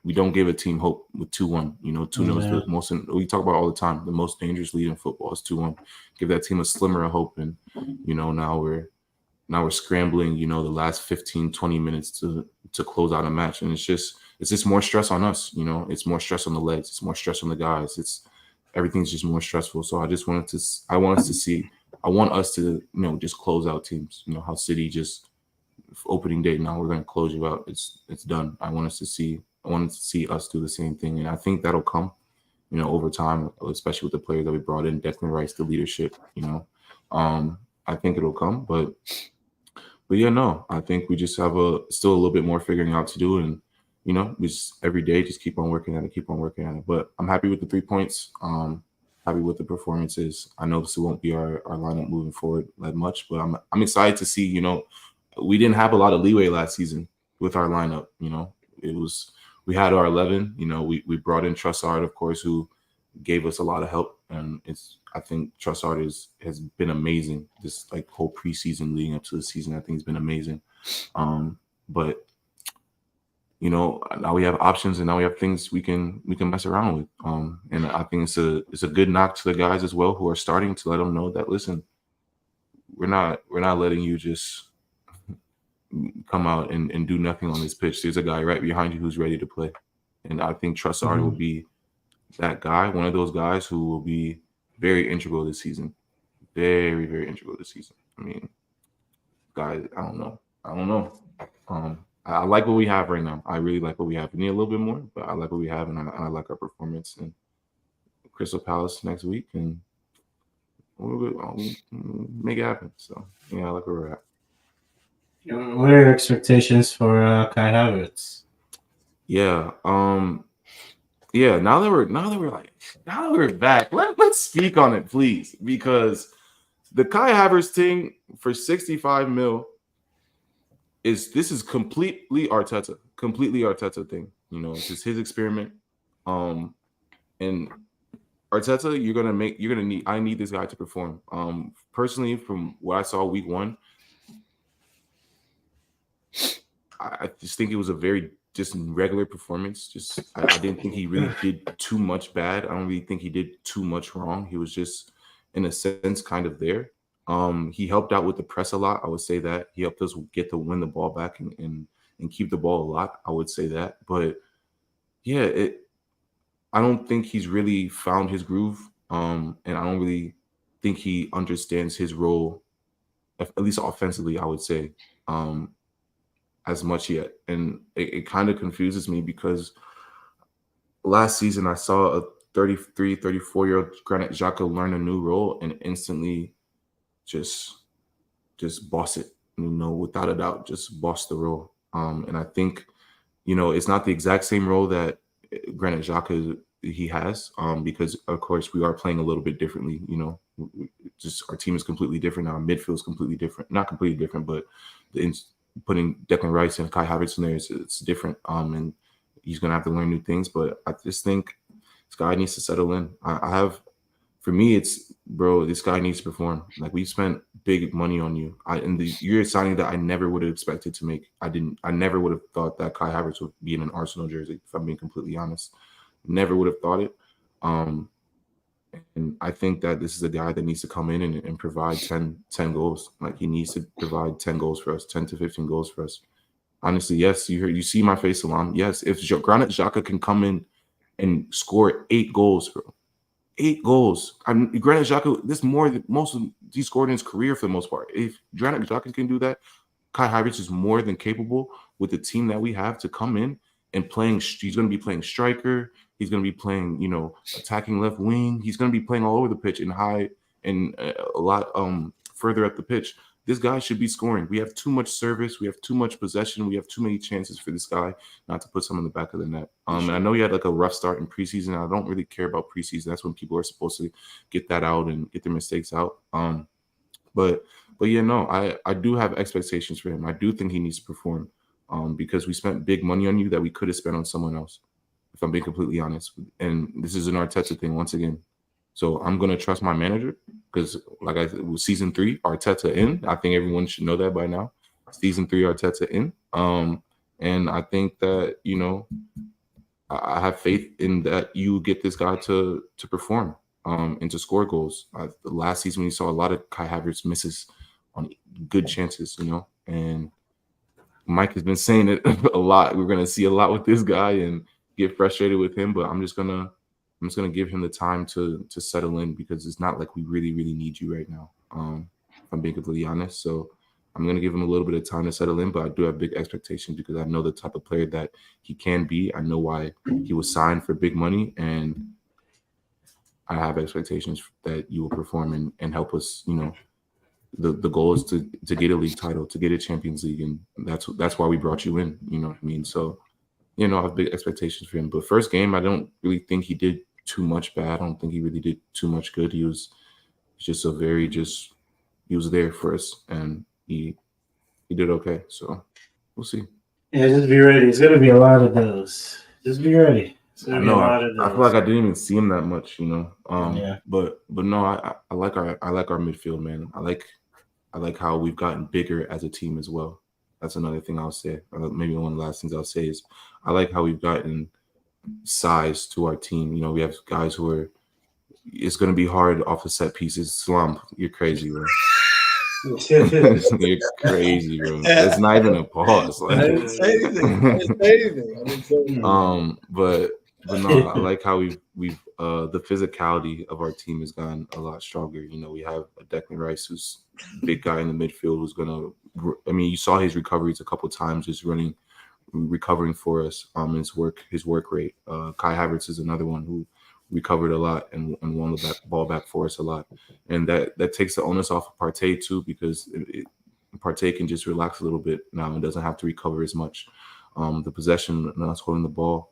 we don't give a team hope with 2-1. 2-0 is the most, we talk about all the time, the most dangerous lead in football is 2-1. Give that team a slimmer of hope. And, now we're scrambling, the last 15, 20 minutes to close out a match. And it's just more stress on us. It's more stress on the legs. It's more stress on the guys. Everything's just more stressful. So I want us to, just close out teams, how City just opening day. Now we're going to close you out. It's done. I want to see us do the same thing. And I think that'll come, over time, especially with the players that we brought in, Declan Rice, the leadership, I think it'll come, but yeah, no, I think we just have still a little bit more figuring out to do. And, we just every day, just keep on working at it. But I'm happy with the 3 points. Happy with the performances. I know this won't be our lineup moving forward that much, but I'm excited to see, we didn't have a lot of leeway last season with our lineup. We had our 11, we brought in Trossard, of course, who gave us a lot of help. And I think Trossard has been amazing this whole preseason leading up to the season. I think he's been amazing. But now we have options, and now we have things we can mess around with. And I think it's a good knock to the guys as well who are starting, to let them know that, listen, we're not letting you just come out and do nothing on this pitch. There's a guy right behind you who's ready to play. And I think Trossard will be that guy, one of those guys who will be very integral this season. Very, very integral this season. I mean, guys, I don't know. I like what we have right now. I really like what we have. We need a little bit more, but I like what we have, and I like our performance. And Crystal Palace next week, and we'll make it happen. So, yeah, I like where we're at. What are your expectations for Kai Havertz? Yeah. Yeah, now that we're back, let's speak on it, please, because the Kai Havertz thing for 65 mil this is completely Arteta thing. It's just his experiment. And Arteta, I need this guy to perform. Personally, from what I saw week 1, I just think it was a very just regular performance. I didn't think he really did too much bad. I don't really think he did too much wrong. He was just, in a sense, kind of there. He helped out with the press a lot. I would say that he helped us win the ball back and keep the ball a lot. I would say that. But yeah, I don't think he's really found his groove. And I don't really think he understands his role, at least offensively, I would say, um, as much yet. And it kind of confuses me because last season I saw a 33, 34-year-old Granit Xhaka learn a new role and instantly just boss it, without a doubt, just boss the role. And I think, it's not the exact same role that Granit Xhaka he has, because of course we are playing a little bit differently. Just our team is completely different now. Our midfield is completely different, not completely different, but putting Declan Rice and Kai Havertz in there it's different. And he's gonna have to learn new things. But I just think this guy needs to settle in. I have for me, it's bro, this guy needs to perform. Like we spent big money on you. You're a signing that I never would have expected to make. I never would have thought that Kai Havertz would be in an Arsenal jersey, if I'm being completely honest. Never would have thought it. Um, and I think that this is a guy that needs to come in and provide 10 goals. Like he needs to provide 10 goals for us, 10 to 15 goals for us. Honestly, yes, you see my face, Salam. Yes, if Granit Xhaka can come in and score 8 goals, bro, 8 goals. Granit Xhaka, this more than most of he scored in his career for the most part. If Granit Xhaka can do that, Kai Havertz is more than capable with the team that we have to come in and playing. He's going to be playing striker. He's going to be playing, attacking left wing. He's going to be playing all over the pitch and high and a lot further up the pitch. This guy should be scoring. We have too much service. We have too much possession. We have too many chances for this guy not to put some in the back of the net. And I know he had like a rough start in preseason. I don't really care about preseason. That's when people are supposed to get that out and get their mistakes out. But yeah, no, I do have expectations for him. I do think he needs to perform, because we spent big money on you that we could have spent on someone else, if I'm being completely honest. And this is an Arteta thing once again. So I'm gonna trust my manager because, like I said, with season 3, Arteta in. I think everyone should know that by now. Season 3, Arteta in. And I think that I have faith in that you get this guy to perform, and to score goals. The last season we saw a lot of Kai Havertz misses on good chances, and Mike has been saying it a lot. We're gonna see a lot with this guy and get frustrated with him, but I'm just gonna give him the time to settle in because it's not like we really, really need you right now. If I'm being completely honest. So I'm gonna give him a little bit of time to settle in, but I do have big expectations because I know the type of player that he can be. I know why he was signed for big money, and I have expectations that you will perform and help us. The goal is to get a league title, to get a Champions League, and that's why we brought you in. You know what I mean? So, I have big expectations for him. But first game, I don't really think he did too much bad. I don't think he really did too much good. He was just he was there for us, and he did okay. So we'll see. Yeah, just be ready. It's gonna be a lot of those. Just be ready. It's I gonna be a know. lot of I those. feel like I didn't even see him that much, Yeah. But no, I like our midfield, man. I like how we've gotten bigger as a team as well. That's another thing I'll say. Maybe one of the last things I'll say is I like how we've gotten size to our team. We have guys who are. It's going to be hard off the set pieces. Slump, you're crazy, bro. You're crazy, bro. It's not even a pause. I didn't say anything. But no, I like how we've the physicality of our team has gotten a lot stronger. We have a Declan Rice who's a big guy in the midfield who's gonna. I mean, you saw his recoveries a couple of times, just recovering for us. His work rate. Kai Havertz is another one who recovered a lot and won the ball back for us a lot, and that takes the onus off of Partey too because Partey can just relax a little bit now and doesn't have to recover as much. The possession and us holding the ball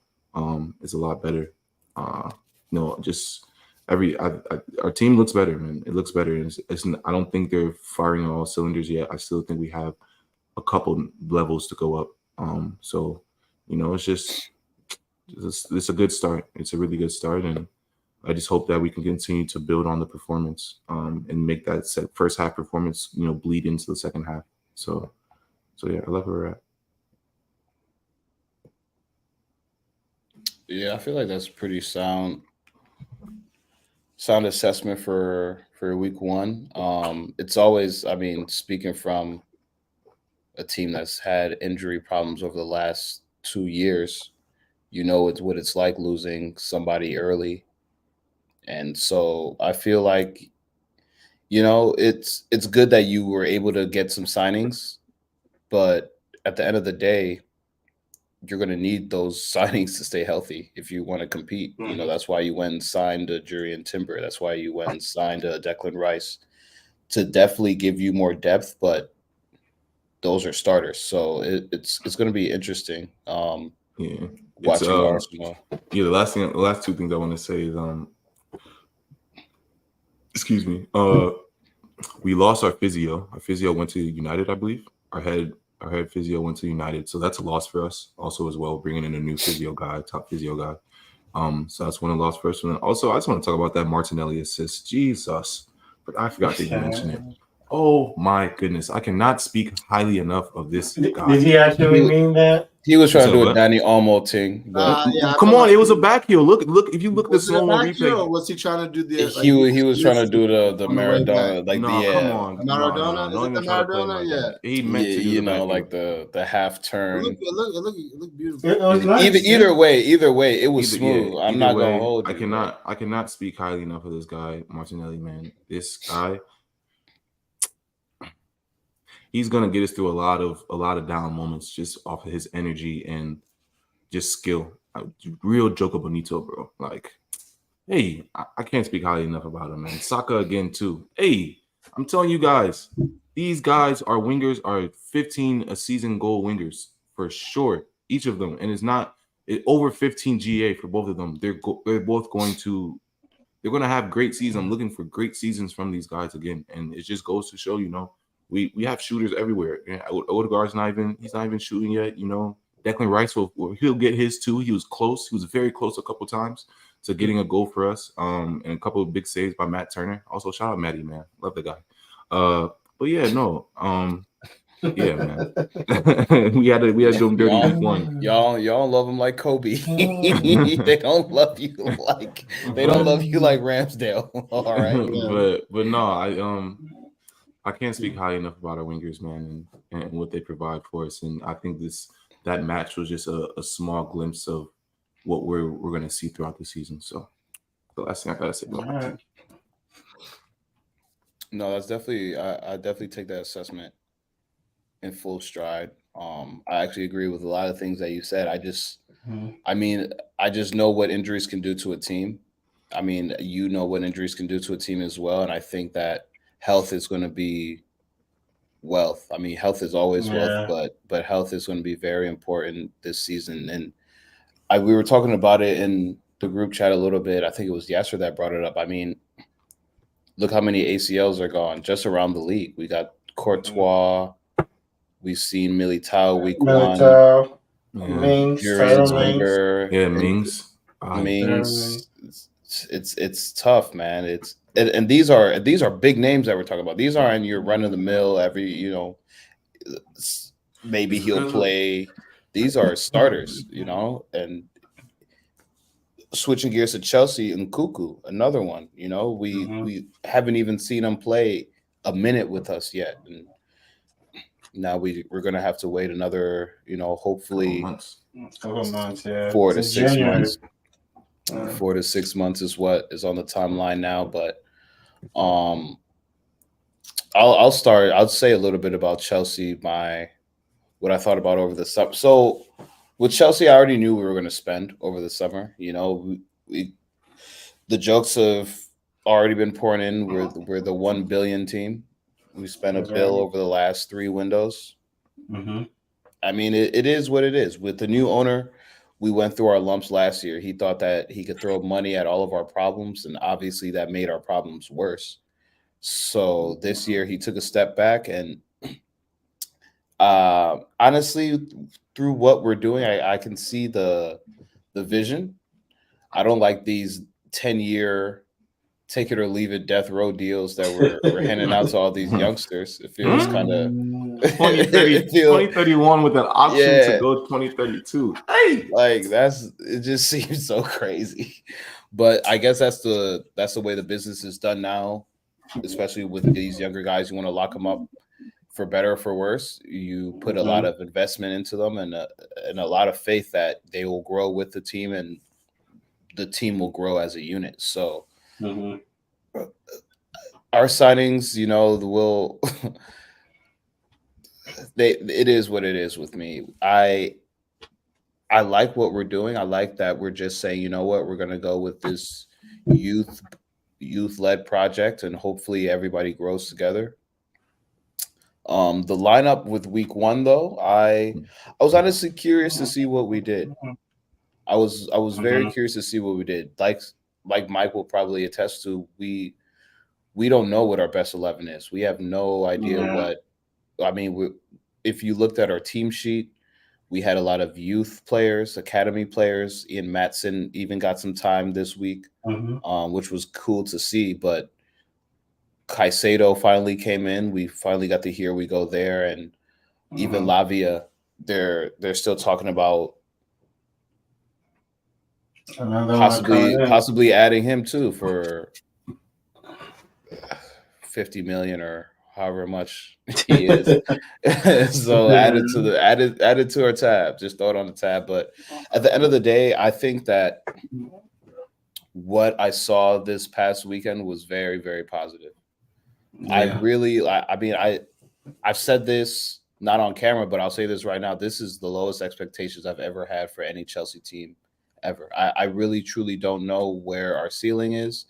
is a lot better. Just our team looks better, man. It looks better. I don't think they're firing on all cylinders yet. I still think we have a couple levels to go up. So it's a good start. It's a really good start, and I just hope that we can continue to build on the performance and make that first half performance, bleed into the second half. So yeah, I love where we're at. Yeah, I feel like that's pretty sound assessment for week 1. It's always, I mean, speaking from a team that's had injury problems over the last 2 years, You know it's what it's like losing somebody early, and so I feel like it's good that you were able to get some signings, but at the end of the day, you're going to need those signings to stay healthy if you want to compete. That's why you went and signed a Jurian Timber. That's why you went and signed a Declan Rice to definitely give you more depth, but those are starters. So it's going to be interesting. Yeah, Watching Arsenal. Yeah, the last two things I want to say is excuse me. We lost our physio. Our physio went to United, I believe. Our head physio went to United, so that's a loss for us. Also, as well, bringing in a new physio guy, top physio guy. So that's one of the loss first one. Also, I just want to talk about that Martinelli assist. Jesus, but I forgot to even mention it. Oh my goodness, I cannot speak highly enough of this guy. Did he actually mean that? He was trying to do a Danny Olmo thing, but come on, it was a back heel. Look! If you look at the slow mo replay, or was he trying to do the? He was trying to do the Maradona, like come on, Maradona. Don't even try to play like that. He meant to do the like the half turn. It looked beautiful. It was nice, either way, it was smooth. I'm not gonna hold you. I cannot speak highly enough of this guy, Martinelli. Man, this guy. He's gonna get us through a lot of down moments just off of his energy and just skill. Real Joker Bonito, bro. Like, hey, I can't speak highly enough about him, man. Saka again too. Hey, I'm telling you guys, these guys are wingers, are 15 a season goal wingers for sure, each of them, and it's not over 15 GA for both of them. They're both going to. They're going to have great seasons. I'm looking for great seasons from these guys again, and it just goes to show, we have shooters everywhere. Odegaard's he's not even shooting yet. Declan Rice he'll get his too. He was close. He was very close a couple times to getting a goal for us. And a couple of big saves by Matt Turner. Also, shout out Matty, man, love the guy. But yeah, no, yeah, man. we had to do him dirty week one. Y'all love him like Kobe. They don't love you like Ramsdale. All right, but no, I can't speak high enough about our wingers, man, and what they provide for us. And I think that match was just a small glimpse of what we're going to see throughout the season. So the last thing I gotta say about that. No, that's definitely I definitely take that assessment in full stride. I actually agree with a lot of things that you said. I just know what injuries can do to a team. I mean, what injuries can do to a team as well, and I think that health is going to be wealth. I mean, health is always wealth, but health is going to be very important this season. And we were talking about it in the group chat a little bit. I think it was Yasser that brought it up. I mean, look how many ACLs are gone just around the league. We got Courtois. We've seen Militao week one. Mings. Mings. It's tough, man. And these are big names that we're talking about. These aren't your run of the mill maybe he'll play. These are starters, and switching gears to Chelsea and Cuckoo, another one. We haven't even seen him play a minute with us yet, and now we're gonna have to wait another, hopefully couple months, yeah. 4 to 6 months. 4 to 6 months is what is on the timeline now, but I'll start. I'll say a little bit about Chelsea. What I thought about over the summer. So with Chelsea, I already knew we were going to spend over the summer. The jokes have already been pouring in. We're the 1 billion team. We spent a bill over the last 3 windows. Mm-hmm. I mean, it is what it is. With the new owner, we went through our lumps last year. He thought that he could throw money at all of our problems, and obviously that made our problems worse. So this year he took a step back, and honestly, through what we're doing, I can see the vision. I don't like these 10-year take it or leave it death row deals that we're handing out to all these youngsters. It feels kind of 2031 with an option to go 2032. Hey, like it just seems so crazy. But I guess that's the way the business is done now, especially with these younger guys. You want to lock them up for better or for worse, you put a lot of investment into them and a lot of faith that they will grow with the team and the team will grow as a unit. So our signings, will it is what it is with me. I like what we're doing. I like that we're just saying, you know what, we're going to go with this youth led project, and hopefully everybody grows together. The lineup with week 1, though, I was honestly curious to see what we did. I was very curious to see what we did. Like Mike will probably attest to, we don't know what our best 11 is. We have no idea what. I mean, if you looked at our team sheet, we had a lot of youth players, academy players. Ian Matson even got some time this week, which was cool to see. But Caicedo finally came in. We finally got to hear we go there, and even Lavia, they're still talking about possibly adding him too for 50 million or however much he is. So added to our tab. Just throw it on the tab. But at the end of the day, I think that what I saw this past weekend was very, very positive. I've said this not on camera, but I'll say this right now. This is the lowest expectations I've ever had for any Chelsea team ever. I really, truly don't know where our ceiling is.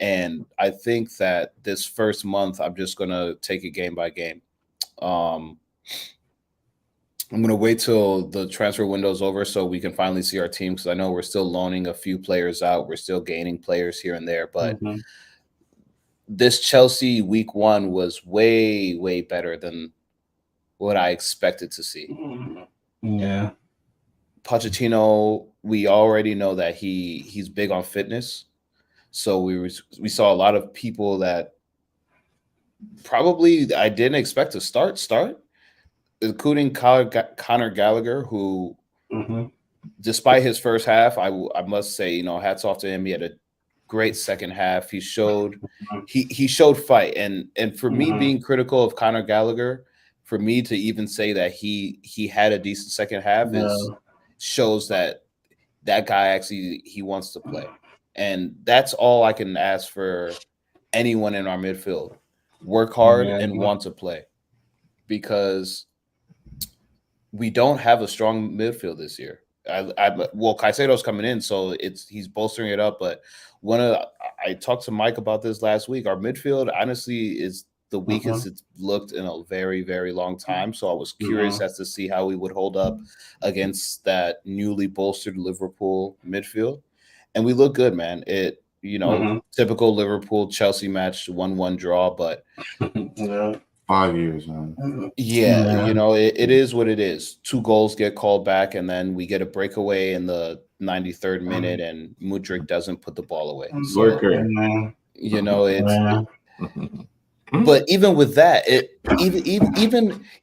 And I think that this first month, I'm just going to take it game by game. I'm going to wait till the transfer window is over so we can finally see our team, because I know we're still loaning a few players out. We're still gaining players here and there. But this Chelsea week 1 was way, way better than what I expected to see. Yeah. Pochettino, we already know that he's big on fitness. So we saw a lot of people that probably I didn't expect to start, including Conor Gallagher, who, despite his first half, I must say, hats off to him. He had a great second half. He showed he showed fight, and for me being critical of Conor Gallagher, for me to even say that he had a decent second half shows that guy actually he wants to play. And that's all I can ask for anyone in our midfield. Work hard and want to play, because we don't have a strong midfield this year. Caicedo's coming in, so he's bolstering it up. But I talked to Mike about this last week. Our midfield, honestly, is the weakest it's looked in a very, very long time. So I was curious as to see how we would hold up against that newly bolstered Liverpool midfield. And we look good, man. Typical Liverpool Chelsea match, 1-1 draw, but 5 years, man. Yeah, it is what it is. 2 goals get called back, and then we get a breakaway in the 93rd minute, and Mudryk doesn't put the ball away. So, but even with that,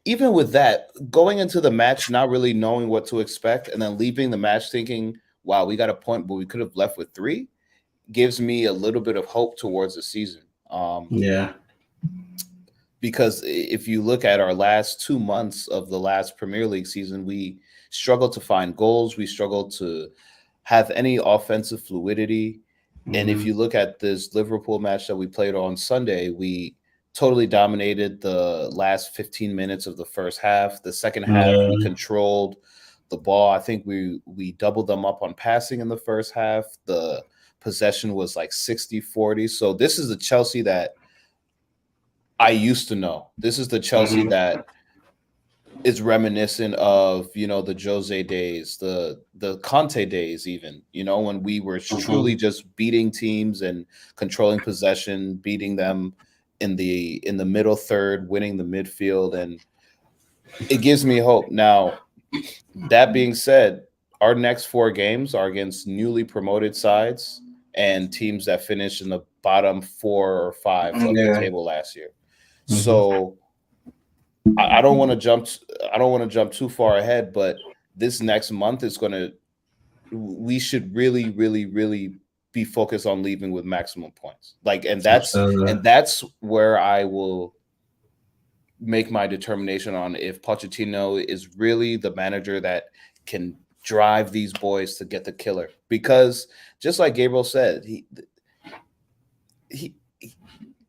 even with that, going into the match not really knowing what to expect, and then leaving the match thinking, wow, we got a point, but we could have left with 3, gives me a little bit of hope towards the season. Because if you look at our last 2 months of the last Premier League season, we struggled to find goals. We struggled to have any offensive fluidity. And if you look at this Liverpool match that we played on Sunday, we totally dominated the last 15 minutes of the first half. The second half, we controlled the ball. I think we doubled them up on passing in the first half. The possession was like 60-40. So this is the Chelsea that I used to know. This is the Chelsea that is reminiscent of, the Jose days, the Conte days, even, when we were truly just beating teams and controlling possession, beating them in the middle third, winning the midfield. And it gives me hope. Now, that being said, our next 4 games are against newly promoted sides and teams that finished in the bottom 4 or 5 of the table last year. So I don't want to jump too far ahead, but this next month we should really, really, really be focused on leaving with maximum points. And that's where I will make my determination on if Pochettino is really the manager that can drive these boys to get the killer. Because just like Gabriel said, he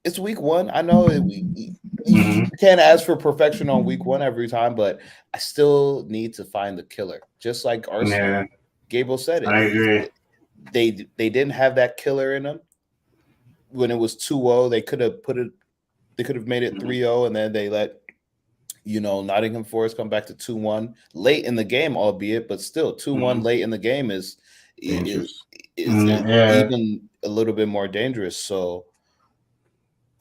it's week one. I know you can't ask for perfection on week one every time, but I still need to find the killer. Just like Arsenal, Yeah, Gabriel said I agree. they didn't have that killer in them when it was 2-0. They could have put it. They could have made it 3-0, and then they let Nottingham Forest come back to 2-1 late in the game, albeit, but still 2-1 late in the game is Dangerous. Yeah. even a little bit more dangerous. So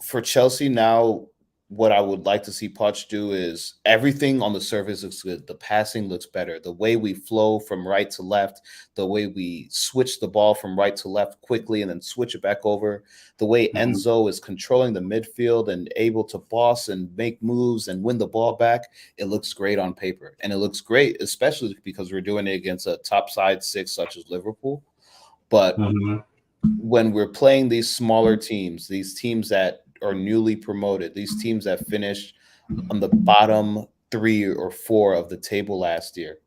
for Chelsea now, what I would like to see Poch do is everything on the surface looks good. The passing looks better. The way we flow from right to left, the way we switch the ball from right to left quickly and then switch it back over, the way Enzo is controlling the midfield and able to boss and make moves and win the ball back, it looks great on paper. And it looks great, especially because we're doing it against a top side six such as Liverpool. But when we're playing these smaller teams, these teams that are newly promoted, these teams that finished on the bottom 3 or 4 of the table last year,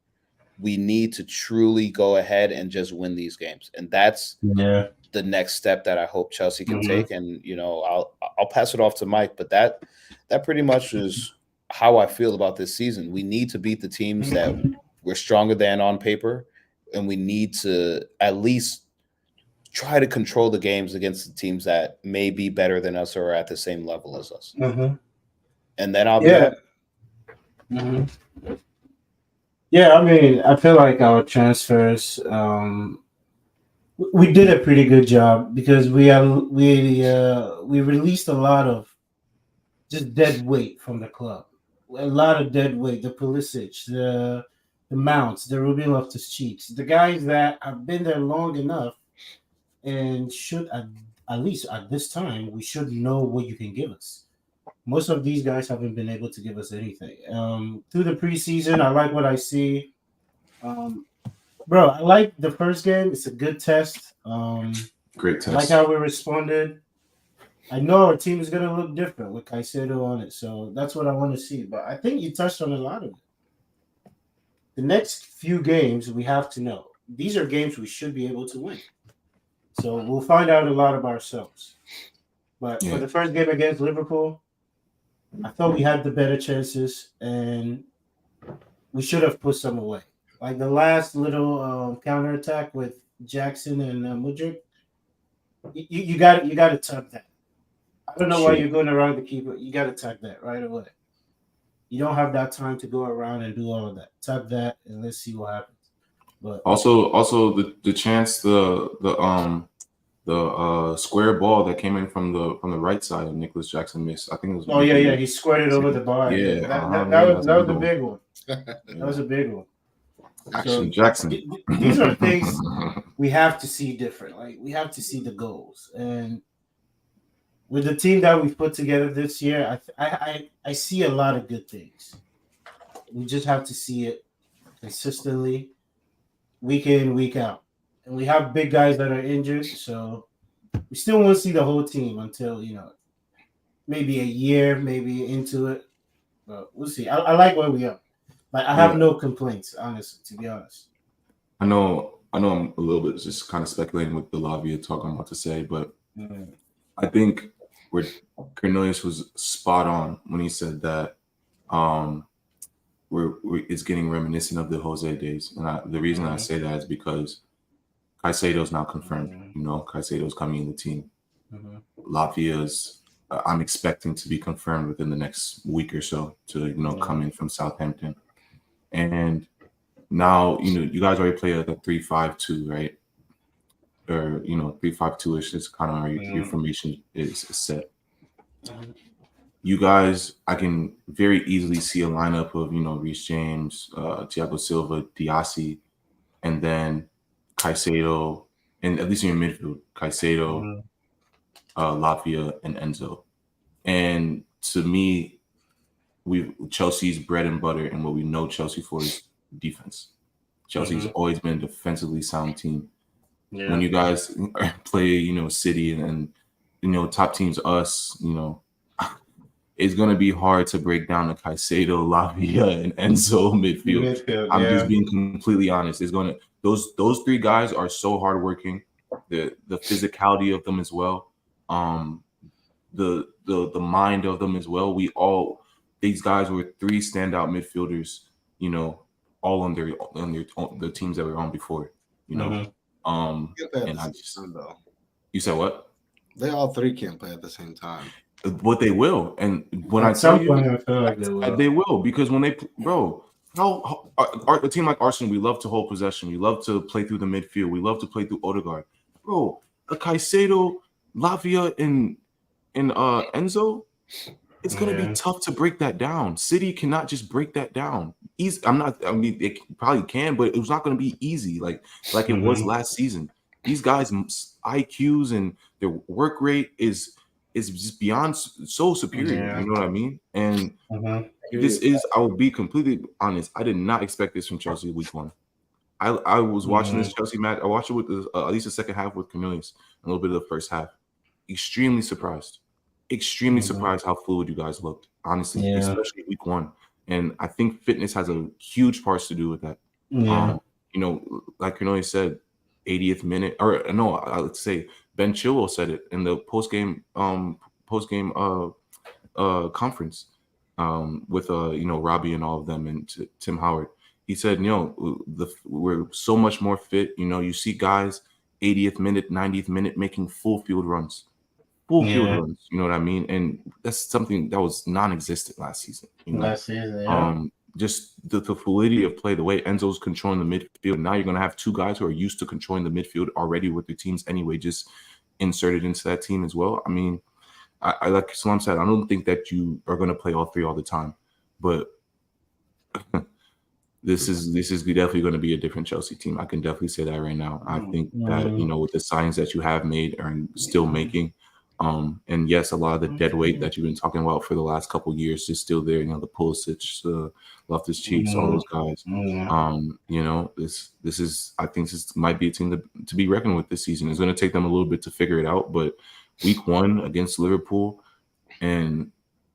we need to truly go ahead and just win these games. And that's the next step that I hope Chelsea can take. And I'll pass it off to Mike, but that pretty much is how I feel about this season. We need to beat the teams that we're stronger than on paper, and we need to at least try to control the games against the teams that may be better than us or at the same level as us. And then I'll be happy. Yeah, I mean, I feel like our transfers, we did a pretty good job because we released a lot of just dead weight from the club. A lot of dead weight. The Pulisic, the Mounts, the Ruben Loftus-Cheeks, the guys that have been there long enough and should at least at this time we should know what you can give us. Most of these guys haven't been able to give us anything. Through the preseason, I like what I see. Bro, I like the first game. It's a good test. Great test. I like how we responded. I know our team is going to look different with Caicedo on it, so that's what I want to see. But I think you touched on a lot of it. The next few games, we have to know. These are games we should be able to win. So we'll find out a lot of ourselves. But for the first game against Liverpool, I thought we had the better chances, and we should have put some away. Like the last little counterattack with Jackson and Mudryk, you got to tug that. I don't know why you're going around the keeper. You got to tug that right away. You don't have that time to go around and do all of that. Tug that, and let's see what happens. But also the chance the square ball that came in from the right side of Nicholas Jackson missed. I think it was. Oh yeah, he squared it over the bar. Yeah, that was a big one. That was a big one. Action Jackson. These are things we have to see different. Like we have to see the goals, and with the team that we've put together this year, I see a lot of good things. We just have to see it consistently, week in, week out. And we have big guys that are injured, so we still want to see the whole team until, maybe a year, maybe into it. But we'll see. I like where we are. Like I have no complaints, honestly, to be honest. I know I'm a little bit just kind of speculating with the Lavia talk I'm about to say, but I think where Cornelius was spot on when he said that it's getting reminiscent of the Jose days. And the reason I say that is because Caicedo's now confirmed. Caicedo's coming in the team. Lavia's, I'm expecting to be confirmed within the next week or so to, come in from Southampton. And now, you guys already play like a 3-5-2, right? Or, 3-5-2-ish. It's kind of how your formation is set. You guys, I can very easily see a lineup of, Reece James, Thiago Silva, Diassi, and then Caicedo, and at least in your midfield, Caicedo, Lavia, and Enzo. And to me, Chelsea's bread and butter, and what we know Chelsea for is defense. Chelsea's always been a defensively sound team. Yeah. When you guys play, City and top teams, us, it's going to be hard to break down the Caicedo, Lavia, and Enzo midfield. I'm just being completely honest. It's going to those three guys are so hardworking. The physicality of them as well. The mind of them as well. These guys were three standout midfielders. You know, all on the teams that we were on before. You know, and I just you said what? They all three can't play at the same time. But they will, and when At I tell some you, point, I feel like they will because when they, bro, a team like Arsenal, we love to hold possession, we love to play through the midfield, we love to play through Odegaard, bro. A Caicedo, Lavia, and Enzo, it's gonna be tough to break that down. City cannot just break that down. Easy. I mean, they probably can, but it was not gonna be easy like it was last season. These guys' IQs and their work rate is just beyond so superior. You know what I mean? And this is, I will be completely honest, I did not expect this from Chelsea week 1. I was watching this Chelsea match. I watched it with at least the second half with Cornelius, a little bit of the first half. Extremely surprised how fluid you guys looked, honestly, especially week 1. And I think fitness has a huge part to do with that. You know, like Cornelius said, 80th minute, or no, I would say Ben Chilwell said it in the post game conference with you know, Robbie and all of them and Tim Howard. He said, you know, we're so much more fit. You know, you see guys 80th minute, 90th minute making full field runs. You know what I mean? And that's something that was non-existent last season. You know? Last season, just the fluidity of play, the way Enzo's controlling the midfield. Now you're going to have two guys who are used to controlling the midfield already with their teams anyway, just inserted into that team as well. I mean, I like Salam said, I don't think that you are going to play all three all the time, but this is definitely going to be a different Chelsea team. I can definitely say that right now. I think that, you know, with the signings that you have made and still making, and yes, a lot of the dead weight that you've been talking about for the last couple of years is still there. You know, the Pulisic, Loftus Cheeks, all those guys. You know, this is, I think this might be a team to be reckoned with this season. It's going to take them a little bit to figure it out, but week 1 against Liverpool, and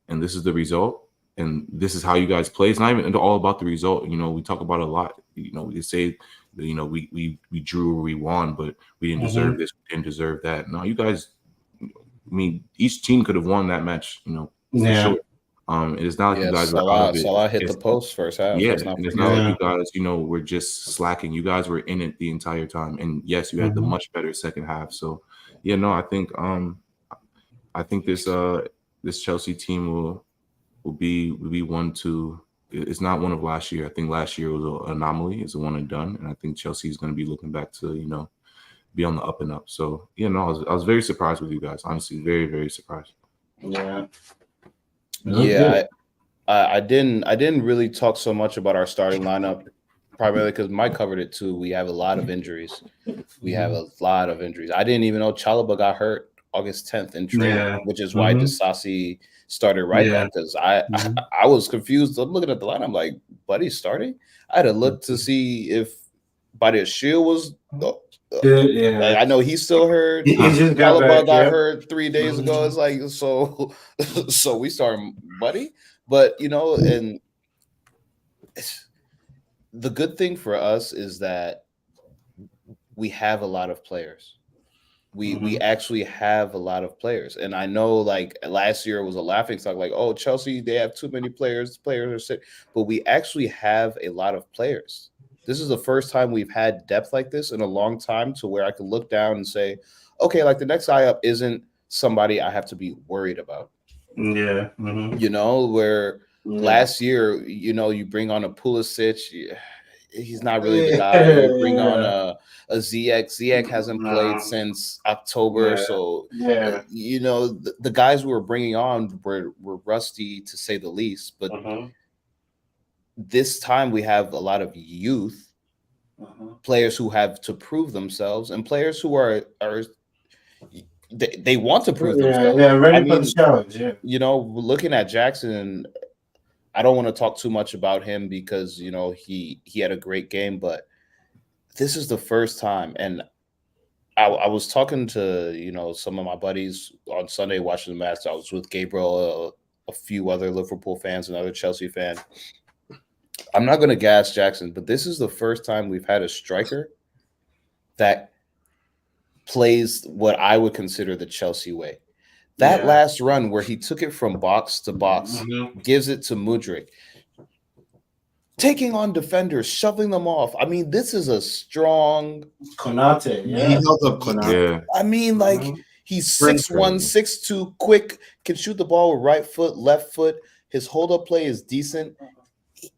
this is the result, and this is how you guys play. It's not even all about the result. You know, we talk about it a lot. You know, we say, you know, we drew or we won, but we didn't deserve this, we didn't deserve that. No, you guys. I mean, each team could have won that match, you know, for sure. It is not like you guys were out of it. Salah hit the post first half. Yeah, and it's not like you guys, you know, were just slacking. You guys were in it the entire time, and yes, you had the much better second half. So, yeah, no, I think this Chelsea team will be one to. It's not one of last year. I think last year was an anomaly. It's a one and done, and I think Chelsea is going to be looking back to, you know, be on the up and up. So, you know, I was very surprised with you guys. Honestly, very, very surprised. I didn't really talk so much about our starting lineup, primarily because Mike covered it too. We have a lot of injuries. I didn't even know Chalobah got hurt August 10th in training, which is why Disasi started right back, because I was confused. I'm looking at the line. I'm like, Buddy's starting? I had to look to see if Badiashile was I know he's still hurt. He just got hurt 3 days ago. It's like, so we start Buddy. But, you know, and the good thing for us is that we have a lot of players. We actually have a lot of players. And I know, like, last year it was a laughing stock, like, oh, Chelsea, they have too many players. Players are sick. But we actually have a lot of players. This is the first time we've had depth like this in a long time, to where I can look down and say, okay, like, the next guy up isn't somebody I have to be worried about. You know, where last year, you know, you bring on a Pulisic, he's not really the guy. You bring on a Ziyech. Ziyech hasn't played since October. So, you know, the guys we were bringing on were rusty, to say the least. But this time we have a lot of youth players who have to prove themselves, and players who are they want to prove themselves. Ready for the challenge. You know, looking at Jackson, I don't want to talk too much about him because, you know, he had a great game, but this is the first time. And I was talking to, you know, some of my buddies on Sunday watching the match. I was with Gabriel a few other Liverpool fans, another Chelsea fan. I'm not going to gas Jackson, but this is the first time we've had a striker that plays what I would consider the Chelsea way. That last run where he took it from box to box, gives it to Mudryk, taking on defenders, shoving them off. I mean, this is a strong Konate. He Yeah. held up Konate. Yeah. I mean, like he's 6'1", 6'2", quick, can shoot the ball with right foot, left foot. His hold up play is decent.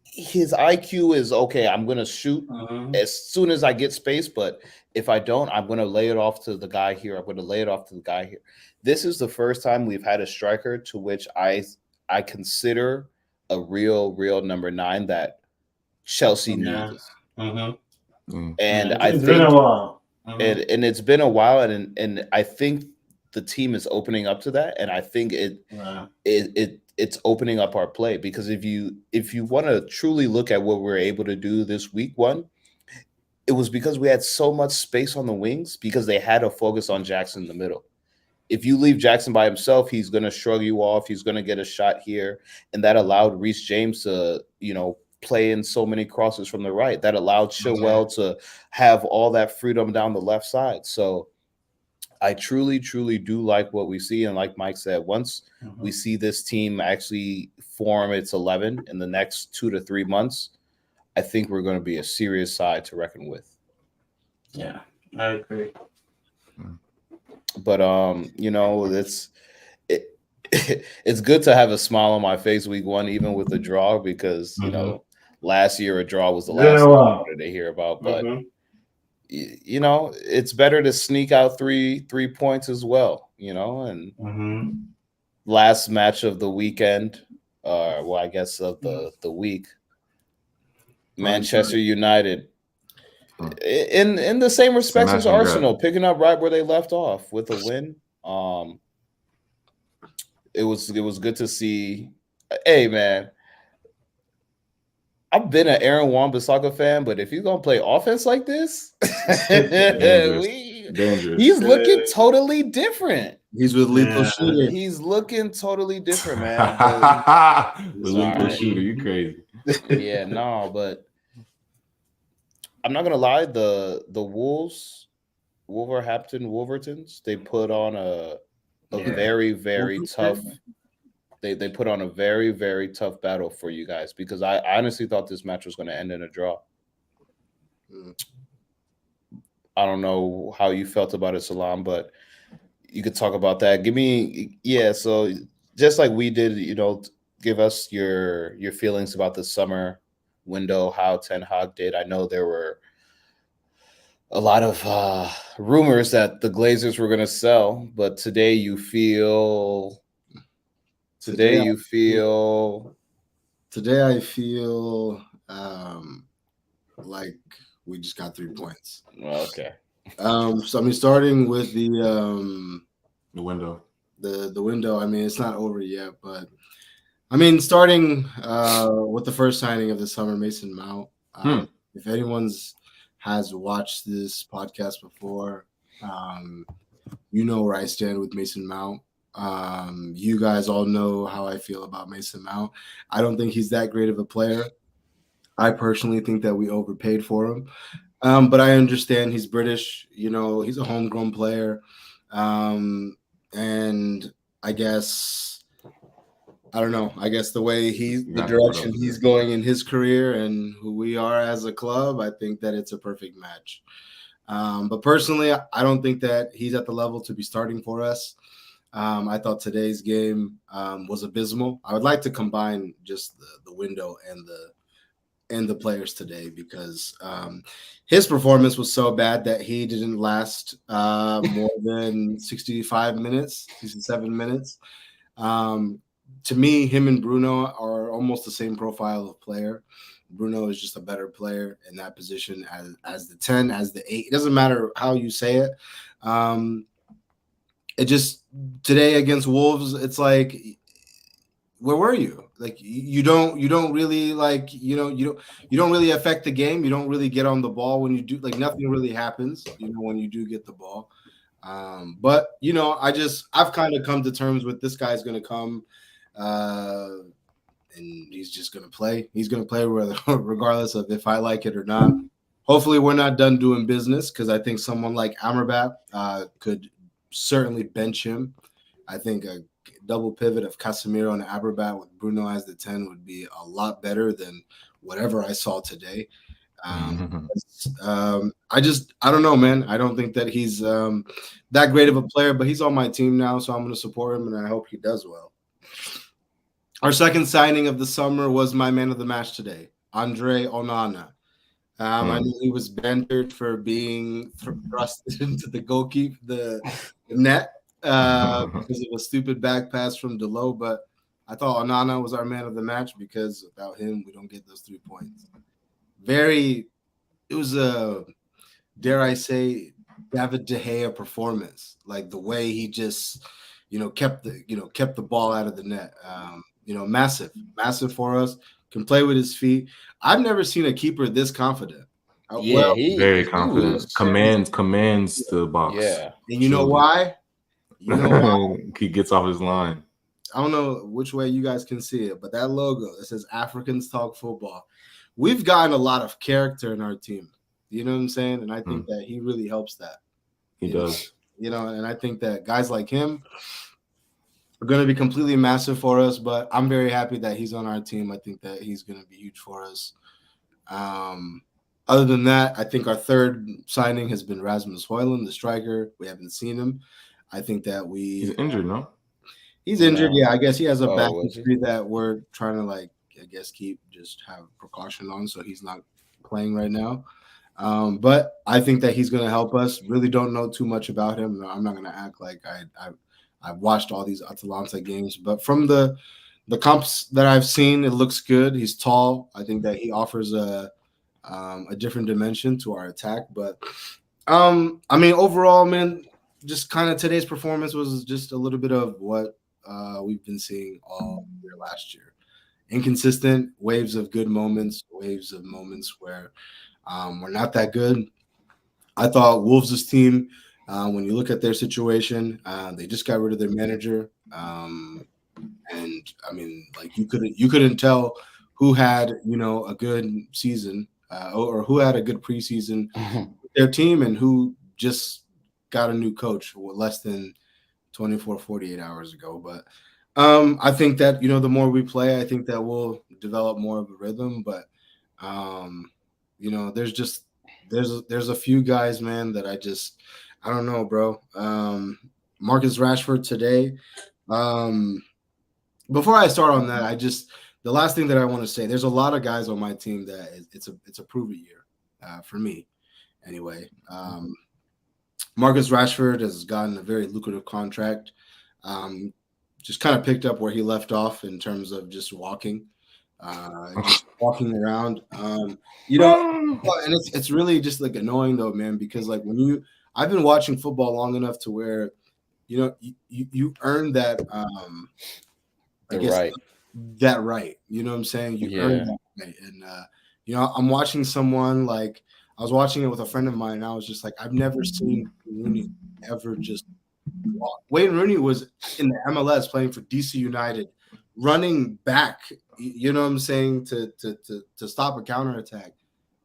His IQ is okay. I'm gonna shoot as soon as I get space, but if I don't, I'm gonna lay it off to the guy here. I'm gonna lay it off to the guy here. This is the first time we've had a striker to which I consider a real number 9 that Chelsea needs. And I It's think been a while. and it's been a while, and I think the team is opening up to that, and I think it's opening up our play, because if you want to truly look at what we're able to do this week 1, it was because we had so much space on the wings because they had to focus on Jackson in the middle. If you leave Jackson by himself, he's going to shrug you off. He's going to get a shot here, and that allowed Reece James to play in so many crosses from the right. That allowed Chilwell to have all that freedom down the left side. So I truly do like what we see. And like Mike said, once we see this team actually form its 11 in the next 2 to 3 months, I think we're going to be a serious side to reckon with. Yeah, I agree. But it's good to have a smile on my face week 1, even with the draw, because last year a draw was the last thing I wanted to hear about. But it's better to sneak out three points as well. And last match of the weekend, I guess of the week, Manchester United, in the same respects as Arsenal, picking up right where they left off with a win. It was good to see. Hey man, I've been an Aaron Wan-Bissaka fan, but if he's gonna play offense like this, Dangerous. He's looking totally different. He's with lethal shooter. He's looking totally different, man. With lethal shooter, you crazy? Yeah, no, but I'm not gonna lie. The Wolverhamptons, they put on a very tough. They put on a very tough battle for you guys, because I honestly thought this match was going to end in a draw. I don't know how you felt about it, Salam, but you could talk about that. So just like we did, give us your feelings about the summer window, how Ten Hag did. I know there were a lot of rumors that the Glazers were going to sell, but today I feel like we just got 3 points. Okay. So I mean, starting with the window. The window. I mean, it's not over yet, but I mean, starting with the first signing of the summer, Mason Mount. If anyone's has watched this podcast before, you know where I stand with Mason Mount. You guys all know how I feel about Mason Mount. I don't think he's that great of a player. I personally think that we overpaid for him. But I understand he's British, he's a homegrown player. And I guess, I don't know, the way the direction he's going in his career and who we are as a club, I think that it's a perfect match. But personally, I don't think that he's at the level to be starting for us. I thought today's game was abysmal. I would like to combine just the window and the players today, because his performance was so bad that he didn't last more than 67 minutes. To me, him and Bruno are almost the same profile of player. Bruno is just a better player in that position as the 10, as the 8. It doesn't matter how you say it. It just, today against Wolves, it's like, where were you? Like, you don't really you don't really affect the game. You don't really get on the ball when you do. Like, nothing really happens, when you do get the ball. But I've kind of come to terms with this guy's going to come and he's just gonna play. He's gonna play regardless of if I like it or not. Hopefully, we're not done doing business because I think someone like Amrabat could certainly bench him. I think a double pivot of Casemiro and Amrabat with Bruno as the 10 would be a lot better than whatever I saw today. I don't know, man. I don't think that he's that great of a player, but he's on my team now, so I'm going to support him, and I hope he does well. Our second signing of the summer was my man of the match today, Andre Onana. I knew he was bantered for being thrusted into the net because of a stupid back pass from Delo, but I thought Onana was our man of the match because without him, we don't get those 3 points. It was a, dare I say, David De Gea performance. Like the way he just, kept the ball out of the net. Massive for us. Can play with his feet. I've never seen a keeper this confident. Very confident. Commands the box. Yeah. And you know why? He gets off his line. I don't know which way you guys can see it, but that logo that says Africans Talk Football. We've gotten a lot of character in our team. You know what I'm saying? And I think that he really helps that. He does. And I think that guys like him are going to be completely massive for us, but I'm very happy that he's on our team. I think that he's going to be huge for us. Other than that, I think our third signing has been Rasmus Højlund, the striker. We haven't seen him. I think that he's injured, no? He's injured, yeah. I guess he has a back injury that we're trying to have precaution on, so he's not playing right now. But I think that he's going to help us. Really don't know too much about him. I'm not going to act like I've watched all these Atalanta games, but from the comps that I've seen, it looks good. He's tall. I think that he offers a different dimension to our attack. But overall, man, just kind of today's performance was just a little bit of what we've been seeing all year last year. Inconsistent waves of good moments, waves of moments where we're not that good. I thought Wolves' team, when you look at their situation, they just got rid of their manager, and I mean, like you couldn't tell who had a good season or who had a good preseason with their team and who just got a new coach less than 24, 48 hours ago. But I think that the more we play, I think that we'll develop more of a rhythm. But there's a few guys, man, that I don't know, bro. Marcus Rashford today. Before I start on that, the last thing that I want to say, there's a lot of guys on my team that it's a prove it year for me, anyway. Marcus Rashford has gotten a very lucrative contract. Just kind of picked up where he left off in terms of just walking around. And it's really just like annoying though, man, because like I've been watching football long enough to where you earn that that right. You know what I'm saying? You earn that right. And I'm watching someone like I was watching it with a friend of mine, and I was just like, I've never seen Rooney ever just walk. Wayne Rooney was in the MLS playing for DC United, running back, you know what I'm saying, to stop a counterattack,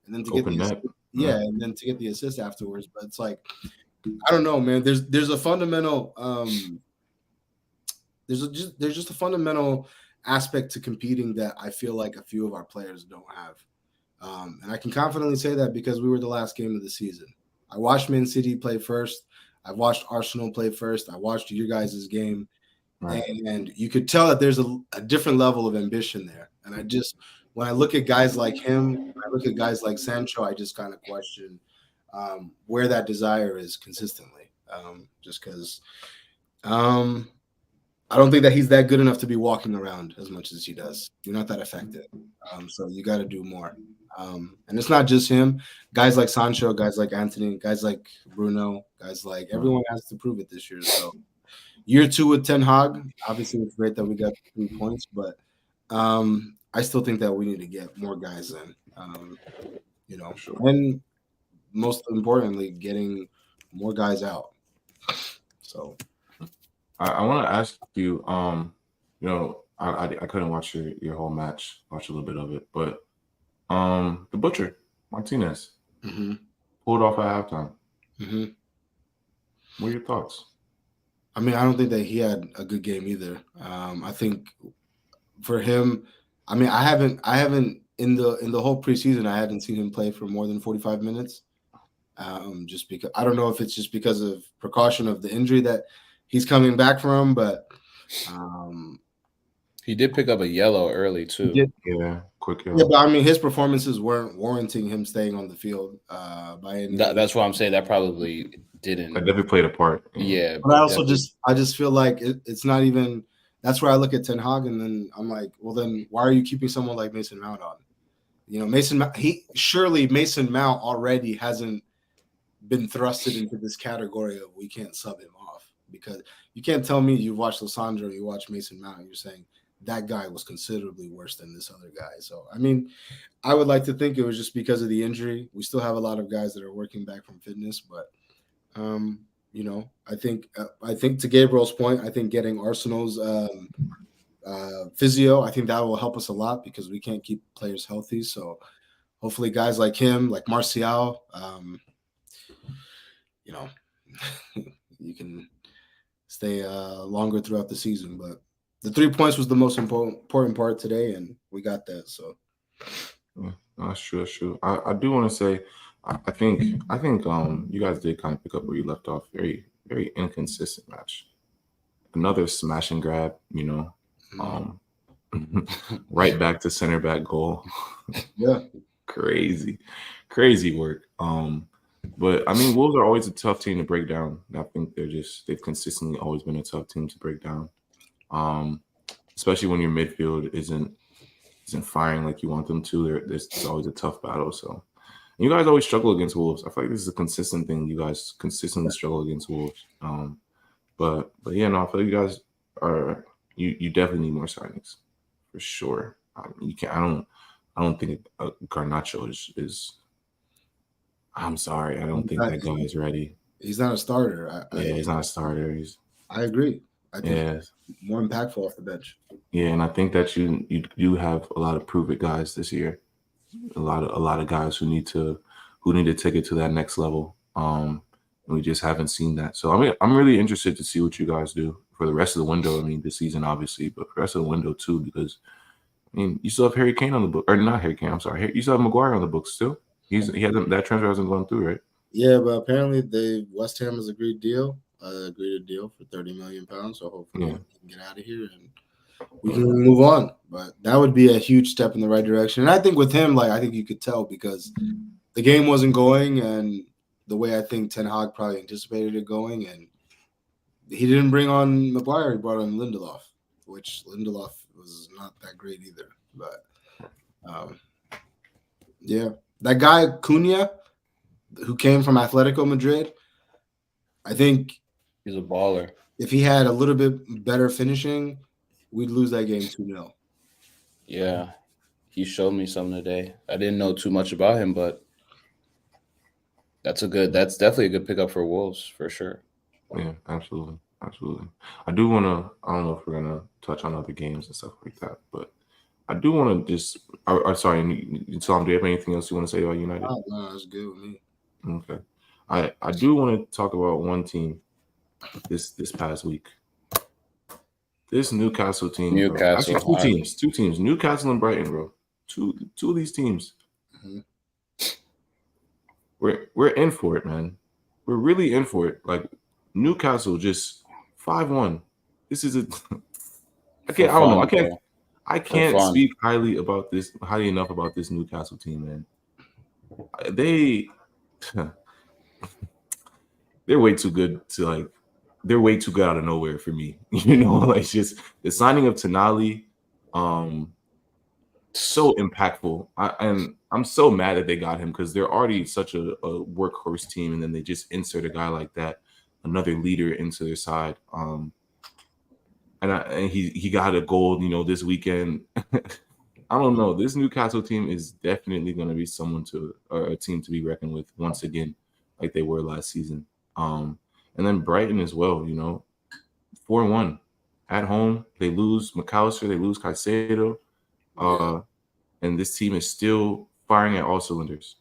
and then to get and then to get the assist afterwards. But it's like, I don't know, man. There's a fundamental there's just a fundamental aspect to competing that I feel like a few of our players don't have. And I can confidently say that because we were the last game of the season. I watched Man City play first. I watched Arsenal play first. I watched your guys' game. Right. And you could tell that there's a different level of ambition there. And when I look at guys like him, when I look at guys like Sancho, I just kind of question where that desire is consistently. Just because I don't think that he's that good enough to be walking around as much as he does. You're not that effective. So you got to do more. And it's not just him. Guys like Sancho, guys like Anthony, guys like Bruno, guys like everyone has to prove it this year. So year 2 with Ten Hag, obviously it's great that we got 3 points, but I still think that we need to get more guys in. And most importantly, getting more guys out. So I want to ask you, I couldn't watch your whole match. Watch a little bit of it, but the Butcher Martinez Mm-hmm. pulled off at halftime. Mm-hmm. What are your thoughts? I mean, I don't think that he had a good game either. I think for him, I mean, I haven't in the whole preseason, I hadn't seen him play for more than 45 minutes. Just because I don't know if it's just because of precaution of the injury that he's coming back from, but um, He did pick up a yellow early he too. did. Yeah, quick. Yeah, but I mean, his performances weren't warranting him staying on the field by any. That's why I'm saying that probably didn't. That definitely played a part. Yeah, But I also definitely. I just feel like it's not even. That's where I look at Ten Hag, and then I'm like, well, then why are you keeping someone like Mason Mount on? You know, Mason Mount already hasn't been thrusted into this category of we can't sub him off, because you can't tell me you watch Lissandro, you watch Mason Mount, and you're saying that guy was considerably worse than this other guy. So I mean, I would like to think it was just because of the injury. We still have a lot of guys that are working back from fitness, but you know, I think to Gabriel's point, I think getting Arsenal's physio, I think that will help us a lot because we can't keep players healthy. So hopefully, guys like him, like Martial, you know, you can stay longer throughout the season. But the 3 points was the most important part today, and we got that. So Yeah, that's true. That's true. I do want to say, I think you guys did kind of pick up where you left off. Very very inconsistent match. Another smash and grab. You know, um, right back to center back goal. yeah, crazy work. But I mean, Wolves are always a tough team to break down. I think they've consistently always been a tough team to break down. Especially when your midfield isn't firing like you want them to. There's always a tough battle. So you guys always struggle against Wolves. I feel like this is a consistent thing. You guys consistently struggle against Wolves. But yeah, no, I feel like you guys are you definitely need more signings for sure. You can't. I don't think Garnacho is. I'm sorry. I don't think that guy is ready. he's not a starter. He's not a starter. I agree. I think Yeah, more impactful off the bench. yeah, and I think that you have a lot of prove it guys this year. A lot of guys who need to take it to that next level. And we just haven't seen that. So I mean, I'm really interested to see what you guys do for the rest of the window. I mean, this season obviously, but for the rest of the window too, because I mean, you still have Harry Kane on the book, or not Harry Kane. I'm sorry, you still have Maguire on the books still. He hasn't that transfer hasn't gone through, right? Yeah, but apparently West Ham has agreed a deal for £30 million. So hopefully we can get out of here and we can move on. But that would be a huge step in the right direction. And I think with him, like I think you could tell because the game wasn't going and the way I think Ten Hag probably anticipated it going, and he didn't bring on Maguire, he brought on Lindelof, which Lindelof was not that great either. But yeah. That guy Cunha, who came from Atletico Madrid, I think He's a baller. if he had a little bit better finishing, we'd lose that game 2-0. Yeah, he showed me something today. I didn't know too much about him, but that's definitely a good pickup for Wolves for sure. Yeah, absolutely. I do want to. I don't know if we're gonna touch on other games and stuff like that, but I do want to just. Sorry, Tom, do you have anything else you want to say about United? Oh, no, that's good with me. Okay, I do want to talk about one team this past week. This Newcastle team, bro. Actually, two teams, Newcastle and Brighton, bro. Two of these teams. Mm-hmm. We're in for it, man. We're really in for it. Like Newcastle just 5-1. This is a. I don't know. I can't speak highly enough about this Newcastle team, man. They're way too good to like. They're way too good out of nowhere for me. You know, like just the signing of Tonali, so impactful. And I'm so mad that they got him because they're already such a workhorse team, and then they just insert a guy like that, another leader into their side. And he got a goal, you know, this weekend. I don't know. This Newcastle team is definitely going to be a team to be reckoned with once again, like they were last season. And then Brighton as well, you know, 4-1. At home, they lose McAllister, they lose Caicedo, uh, and this team is still firing at all cylinders.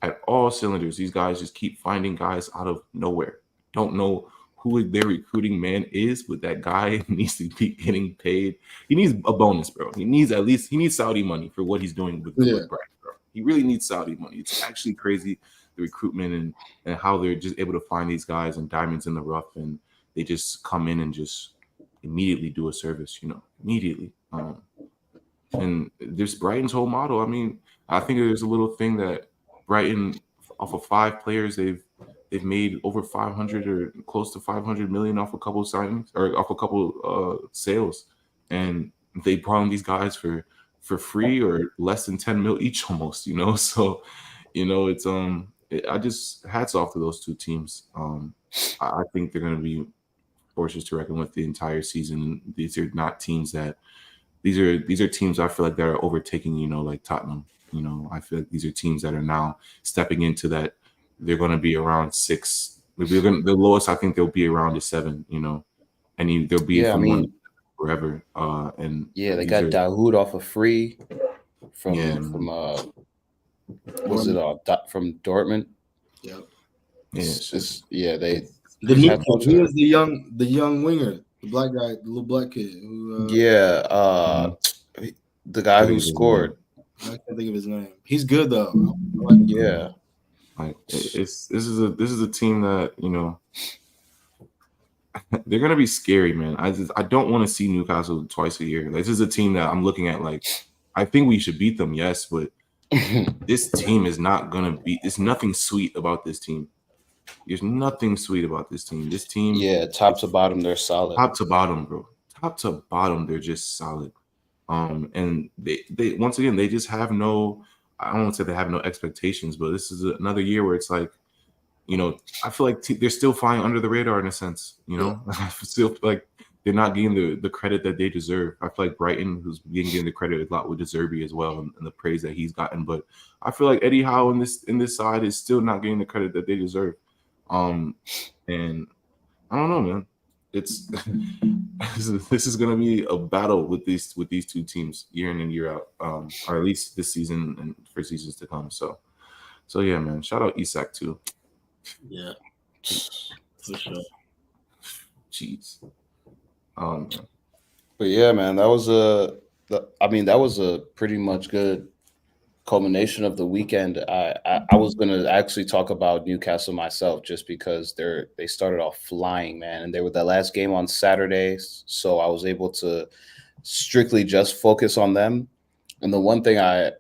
At all cylinders, these guys just keep finding guys out of nowhere. Don't know who their recruiting man is, but that guy needs to be getting paid. He needs a bonus, bro. He needs Saudi money for what he's doing with Brighton, bro. He really needs Saudi money. It's actually crazy the recruitment and how they're just able to find these guys and diamonds in the rough, and they just come in and just immediately do a service, immediately. And there's Brighton's whole model. I mean, I think there's a little thing that Brighton, off of 5 players, they've made over 500 or close to 500 million off a couple of signings or off a couple sales, and they brought in these guys for free or less than 10 mil each, almost. So it's I just hats off to those two teams. I think they're going to be forces to reckon with the entire season. These are not teams that these are teams I feel like that are overtaking, like Tottenham. I feel like these are teams that are now stepping into that. They're going to be around 6. The lowest I think they'll be around is 7. And they'll be from 1 forever. And they got Dahoud off a free from from Dortmund. Yep. Yeah, they. He was the young winger, the black guy, the little black kid. Who, the guy who scored. I can't think of his name. He's good though. Yeah. Like this is a team that they're gonna be scary, man. I don't want to see Newcastle twice a year. This is a team that I'm looking at like I think we should beat them, yes, but this team is not gonna beat. There's nothing sweet about this team. There's nothing sweet about this team. This team, top to bottom, they're solid. Top to bottom, bro. Top to bottom, they're just solid. And they once again they just have no. I don't want to say they have no expectations, but this is another year where it's like, I feel like they're still flying under the radar in a sense. I still feel like they're not getting the credit that they deserve. I feel like Brighton, who's getting the credit a lot with De Zerbi as well, and the praise that he's gotten. But I feel like Eddie Howe in this side is still not getting the credit that they deserve. And I don't know, man. It's this is gonna be a battle with these two teams year in and year out, or at least this season and for seasons to come. So yeah, man. Shout out Isak too. Yeah, for sure. Jeez. But yeah, man, that was a pretty much good culmination of the weekend. I was going to actually talk about Newcastle myself just because they started off flying, man, and they were that last game on Saturday, so I was able to strictly just focus on them. And the one thing I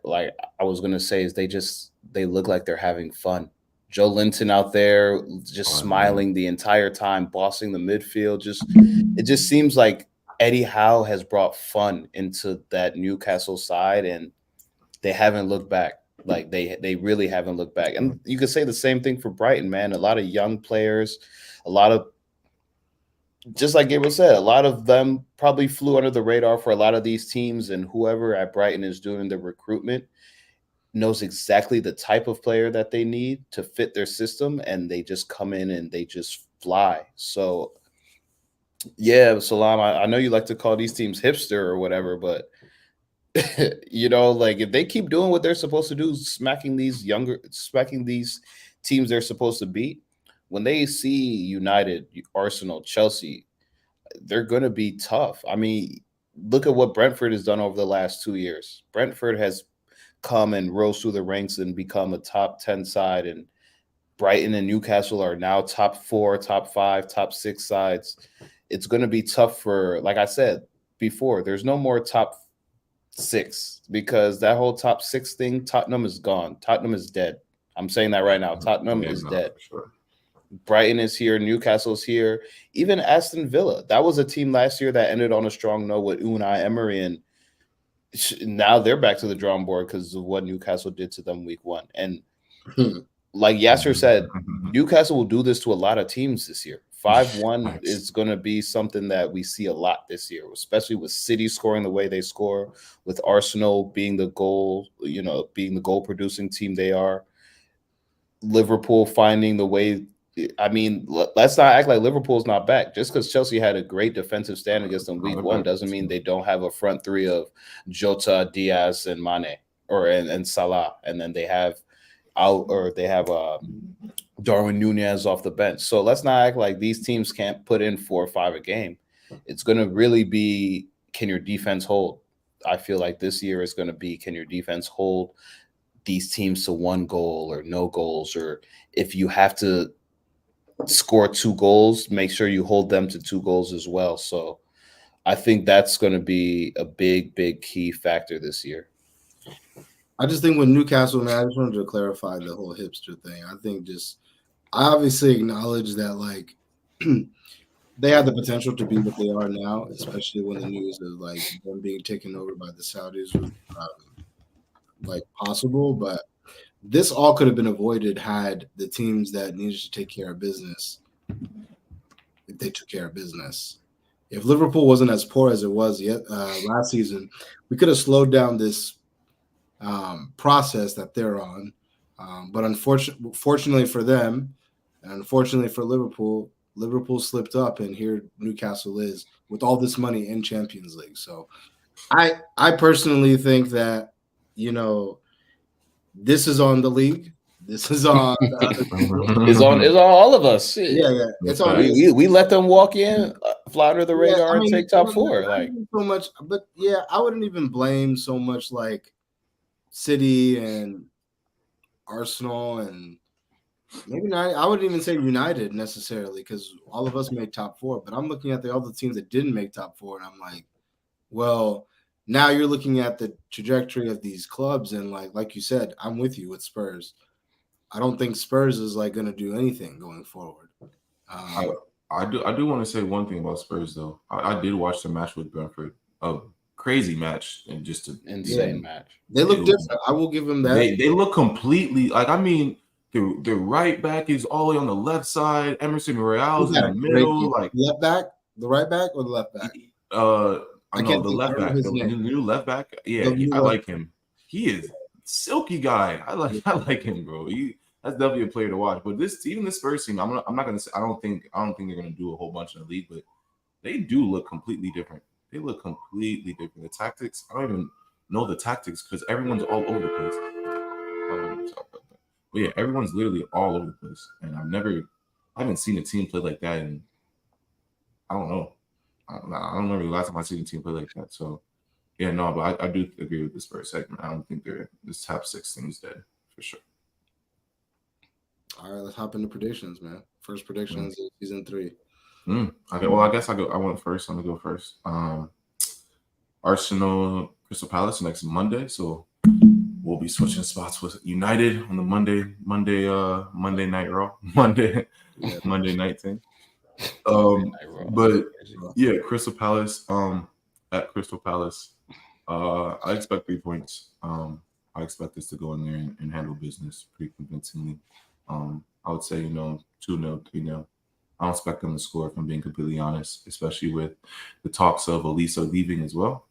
was going to say is they look like they're having fun. Joe Linton out there just smiling the entire time, bossing the midfield. It just seems like Eddie Howe has brought fun into that Newcastle side, and they haven't looked back. Like they really haven't looked back. And you could say the same thing for Brighton, man. A lot of young players, a lot of, just like Gabriel said, a lot of them probably flew under the radar for a lot of these teams, and whoever at Brighton is doing the recruitment knows exactly the type of player that they need to fit their system, and they just come in and they just fly. So yeah, Salam, I know you like to call these teams hipster or whatever, but like if they keep doing what they're supposed to do, smacking these teams they're supposed to beat, when they see United, Arsenal, Chelsea, they're going to be tough. I mean, look at what Brentford has done over the last 2 years. Brentford has come and rose through the ranks and become a top 10 side, and Brighton and Newcastle are now top 4, top 5, top 6 sides. It's going to be tough for, like I said before, there's no more top 6 because that whole top 6 thing, Tottenham is gone. Tottenham is dead. I'm saying that right now. Tottenham is dead. Sure. Brighton is here. Newcastle's here. Even Aston Villa. That was a team last year that ended on a strong note with Unai Emery, and now they're back to the drawing board because of what Newcastle did to them week 1. And like Yasser said, Newcastle will do this to a lot of teams this year. 5-1 is going to be something that we see a lot this year, especially with City scoring the way they score, with Arsenal being the goal producing team they are, Liverpool finding the way I mean, let's not act like Liverpool's not back. Just because Chelsea had a great defensive stand against them week one doesn't mean they don't have a front three of Jota, Diaz, and Mane, or and Salah, and then they have Darwin Nunez off the bench. So let's not act like these teams can't put in 4 or 5 a game. It's going to really be, can your defense hold? I feel like this year is going to be, can your defense hold these teams to 1 goal or no goals? Or if you have to score 2 goals, make sure you hold them to 2 goals as well. So I think that's going to be a big key factor this year. I just think with Newcastle, man, I just wanted to clarify the whole hipster thing. I obviously acknowledge that, like, they have the potential to be what they are now, especially when the news of, like, them being taken over by the Saudis was, like, possible. But this all could have been avoided had the teams that needed to take care of business, if they took care of business. If Liverpool wasn't as poor as it was last season, we could have slowed down this process that they're on. But unfortunately for them, and unfortunately for Liverpool, Liverpool slipped up, and here Newcastle is with all this money in Champions League. So I personally think that, you know, this is on the league. This is on the other people. It's on all of us. Yeah. It's on we let them walk in, fly under the radar, and take top 4. Like so much, but yeah, I wouldn't even blame so much like City and Arsenal and maybe not. I wouldn't even say United necessarily, because all of us made top 4. But I'm looking at the other teams that didn't make top 4, and I'm like, well, now you're looking at the trajectory of these clubs, and like you said, I'm with you with Spurs. I don't think Spurs is like going to do anything going forward. I do want to say one thing about Spurs though. I did watch the match with Brentford. A crazy match and just an insane match. They look different. I will give them that. They look completely like, I mean, the right back is all the way on the left side. Emerson Royale's in the middle. Like left back, the right back, or the left back? I know the left back, the new left back. Yeah, I like him. He is silky guy. I like him, bro. That's definitely a player to watch. But even this Spurs team, I'm not gonna say I don't think they're gonna do a whole bunch in the league, but they do look completely different. They look completely different. The tactics, I don't even know the tactics because everyone's all over the place. But yeah, everyone's literally all over the place. And I haven't seen a team play like that in, I don't know. I don't remember the last time I seen a team play like that. So yeah, no, but I do agree with this first segment. I don't think this top 6 thing is dead for sure. All right, let's hop into predictions, man. First predictions of season 3. Okay, well, I guess I went first. I'm gonna go first. Arsenal, Crystal Palace next Monday, so we'll be switching spots with United on the Monday Night Raw, Monday night thing. But yeah, Crystal Palace. At Crystal Palace, I expect 3 points. I expect us to go in there and handle business pretty convincingly. I would say 2-0, 3-0. I don't expect them to score, if I'm being completely honest, especially with the talks of Elisa leaving as well.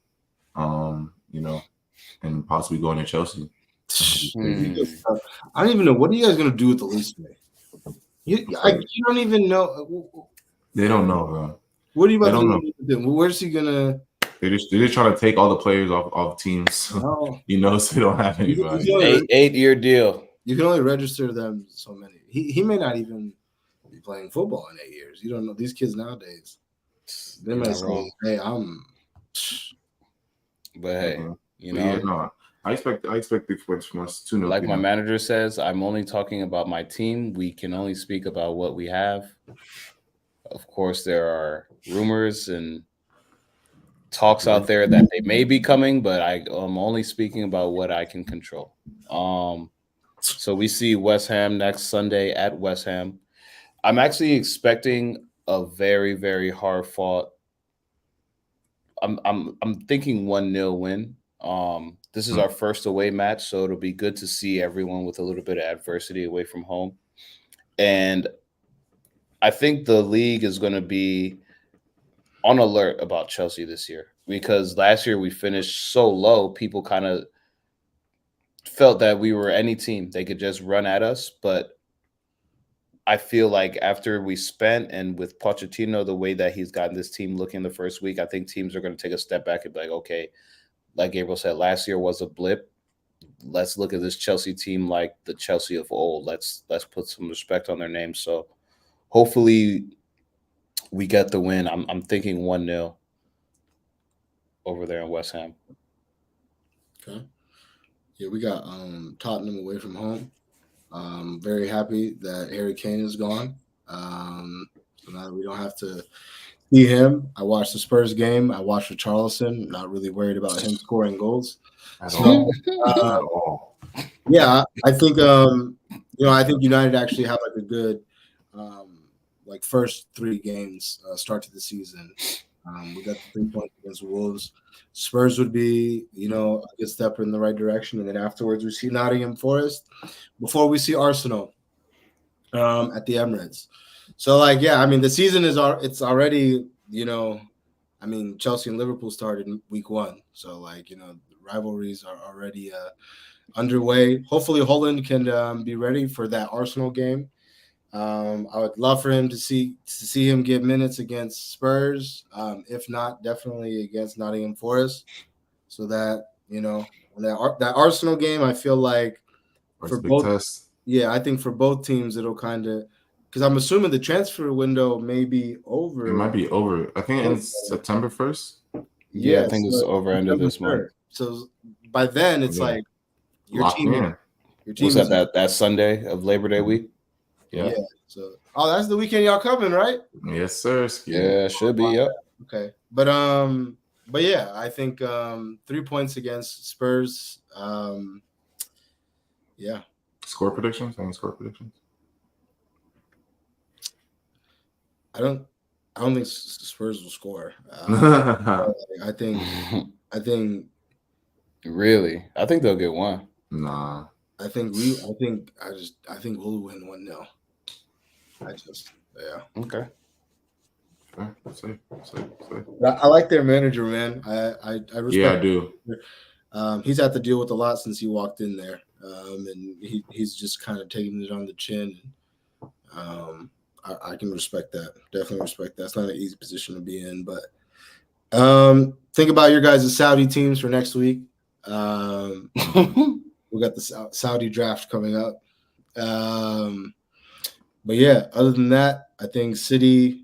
And possibly going to Chelsea. I don't even know. What are you guys gonna do with Elisa? You don't even know. They don't know, bro. What are you about to do with him? Where's he gonna? They're just trying to take all the players off teams, so they don't have anybody. 8-year deal. You can only register them so many. He may not even be playing football in 8 years. You don't know these kids nowadays. They might say, "Hey, I'm." But hey, I expect 3 points from us. 2-0. Like my manager says, I'm only talking about my team. We can only speak about what we have. Of course, there are rumors and talks out there that they may be coming, but I'm only speaking about what I can control. So we see West Ham next Sunday at West Ham. I'm actually expecting a very, very hard fought. I'm thinking 1-0 win. This is our first away match, so it'll be good to see everyone with a little bit of adversity away from home. And I think the league is going to be on alert about Chelsea this year, because last year we finished so low, people kind of felt that we were any team. They could just run at us, but I feel like after we spent and with Pochettino, the way that he's gotten this team looking the first week, I think teams are going to take a step back and be like, okay, like Gabriel said, last year was a blip. Let's look at this Chelsea team like the Chelsea of old. Let's put some respect on their name. So hopefully we get the win. I'm thinking 1-0 over there in West Ham. Okay. Yeah, we got Tottenham away from home. Very happy that Harry Kane is gone. So now we don't have to see him. I watched the Spurs game. I watched Richarlison. Not really worried about him scoring goals. At So, all. At uh, all. yeah, I think I think United actually have like a good like first 3 games start to the season. We got the 3 points against Wolves. Spurs would be, a good step in the right direction, and then afterwards we see Nottingham Forest before we see Arsenal at the Emirates. So, I mean, the season it's already, I mean, Chelsea and Liverpool started in week 1, so the rivalries are already underway. Hopefully, Holland can be ready for that Arsenal game. I would love for him to see him get minutes against Spurs. If not, definitely against Nottingham Forest, so that that Arsenal game, I feel like First for big both, test. yeah, I think for both teams it'll kind of because I'm assuming the transfer window may be over. It might be over. I think it ends September 1st. Yeah, I think it's over end of this month. So by then it's Yeah. like your Locked team. in. Your team Was is that Sunday of Labor Day week? yeah. So that's the weekend y'all coming, right? Yes, sir. Yeah, should be. Yep. Okay, but yeah, I think 3 points against Spurs. Yeah. Score predictions? Any score predictions? I don't think Spurs will score. I think Really, I think they'll get one. Nah. I think we'll win 1-0. Okay. Say. I like their manager, man. I respect. Yeah, I do. He's had to deal with a lot since he walked in there, and he's just kind of taking it on the chin. I can respect that. Definitely respect that. It's not an easy position to be in, but think about your guys' Saudi teams for next week. We got the Saudi draft coming up. But yeah, other than that, I think City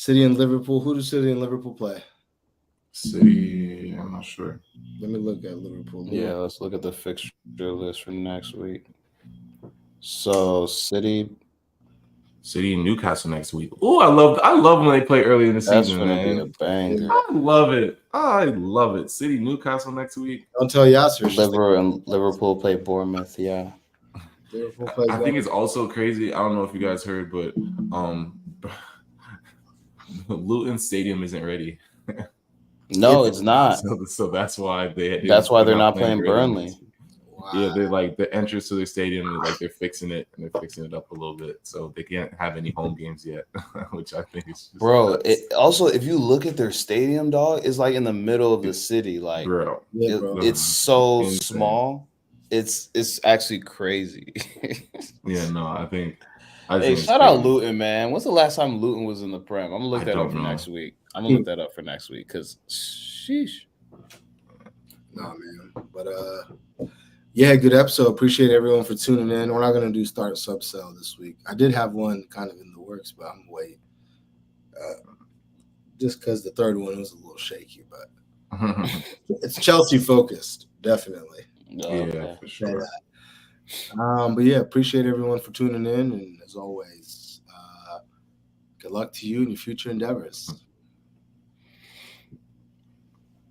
and Liverpool. Who do City and Liverpool play? City, I'm not sure. Let me look at Liverpool. Yeah, let's look at the fixture list for next week. So City and Newcastle next week. Oh, I love when they play early in the That's season, gonna be a man. banger. I love it. City, Newcastle next week. Don't tell Yasser. Liverpool play Bournemouth. Yeah. Liverpool plays I think it's also crazy. I don't know if you guys heard, but Luton Stadium isn't ready. No, it's not. So that's why That's why they're not playing Burnley. Wow. Yeah, they're like the entrance to their stadium, they're fixing it and they're fixing it up a little bit, so they can't have any home games yet, which I think is just Bro. Also, if you look at their stadium, dog, it's like in the middle of the city. Like, bro. Yeah, bro. it's so Insane. small. It's actually crazy. Yeah, no, I think Hey, it's shout out crazy. Luton, man. When's the last time Luton was in the Prem? I'm gonna look I that up don't for know. next week. Because sheesh. Nah, man. But yeah, good episode. Appreciate everyone for tuning in. We're not gonna do start sub sell this week. I did have one kind of in the works, but I'm waiting. Just because the third one was a little shaky, but it's Chelsea focused, definitely. Yeah, for sure. But yeah, appreciate everyone for tuning in, and as always, good luck to you in your future endeavors.